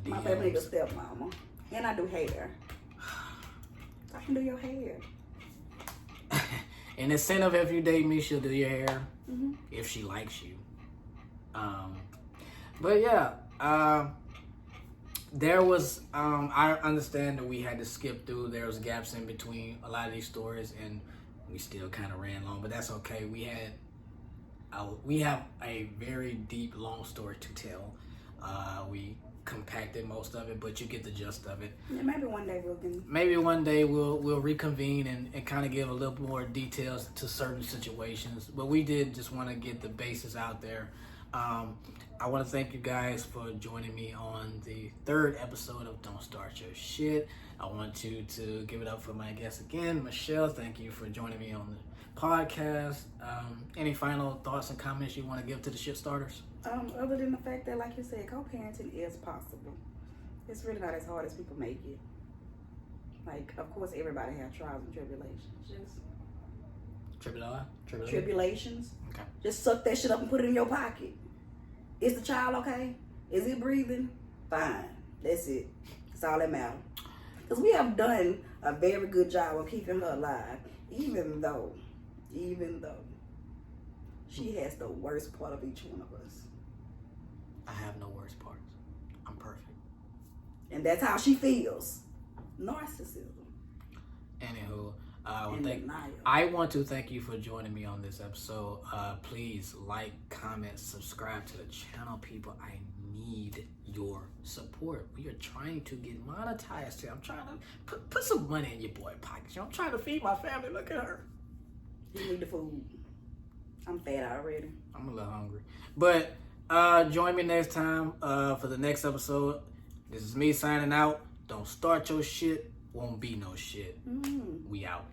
Speaker 2: My baby nigga stepmama. And I do hair. I can do your hair.
Speaker 1: An incentive if you date me, she'll do your hair. If she likes you. But yeah, there was, I understand that we had to skip through. There was gaps in between a lot of these stories, and we still kind of ran long, but that's okay. We have a very deep, long story to tell. We compacted most of it, but you get the gist of it.
Speaker 2: Yeah, maybe one day
Speaker 1: we'll reconvene and kind of give a little more details to certain situations. But we did just want to get the basis out there. I want to thank you guys for joining me on the 3rd episode of Don't Start Your Shit. I want to give it up for my guest again, Michelle. Thank you for joining me on the podcast. Any final thoughts and comments you want to give to the shit starters?
Speaker 2: Other than the fact that, like you said, co-parenting is possible. It's really not as hard as people make it. Like, of course, everybody has trials and tribulations. Tribulations.
Speaker 1: Okay.
Speaker 2: Just suck that shit up and put it in your pocket. Is the child okay? Is it breathing? Fine. That's it. That's all that matters. Because we have done a very good job of keeping her alive, even though she has the worst part of each one of us.
Speaker 1: I have no worst parts. I'm perfect.
Speaker 2: And that's how she feels. Narcissism.
Speaker 1: Anywho,
Speaker 2: denial.
Speaker 1: I want to thank you for joining me on this episode. Please like, comment, subscribe to the channel, people. I need your support. We are trying to get monetized here. I'm trying to put some money in your boy pockets. I'm trying to feed my family. Look at her.
Speaker 2: You need the food. I'm fat already.
Speaker 1: I'm a little hungry. But join me next time for the next episode. This is me signing out. Don't start your shit. Won't be no shit. We out.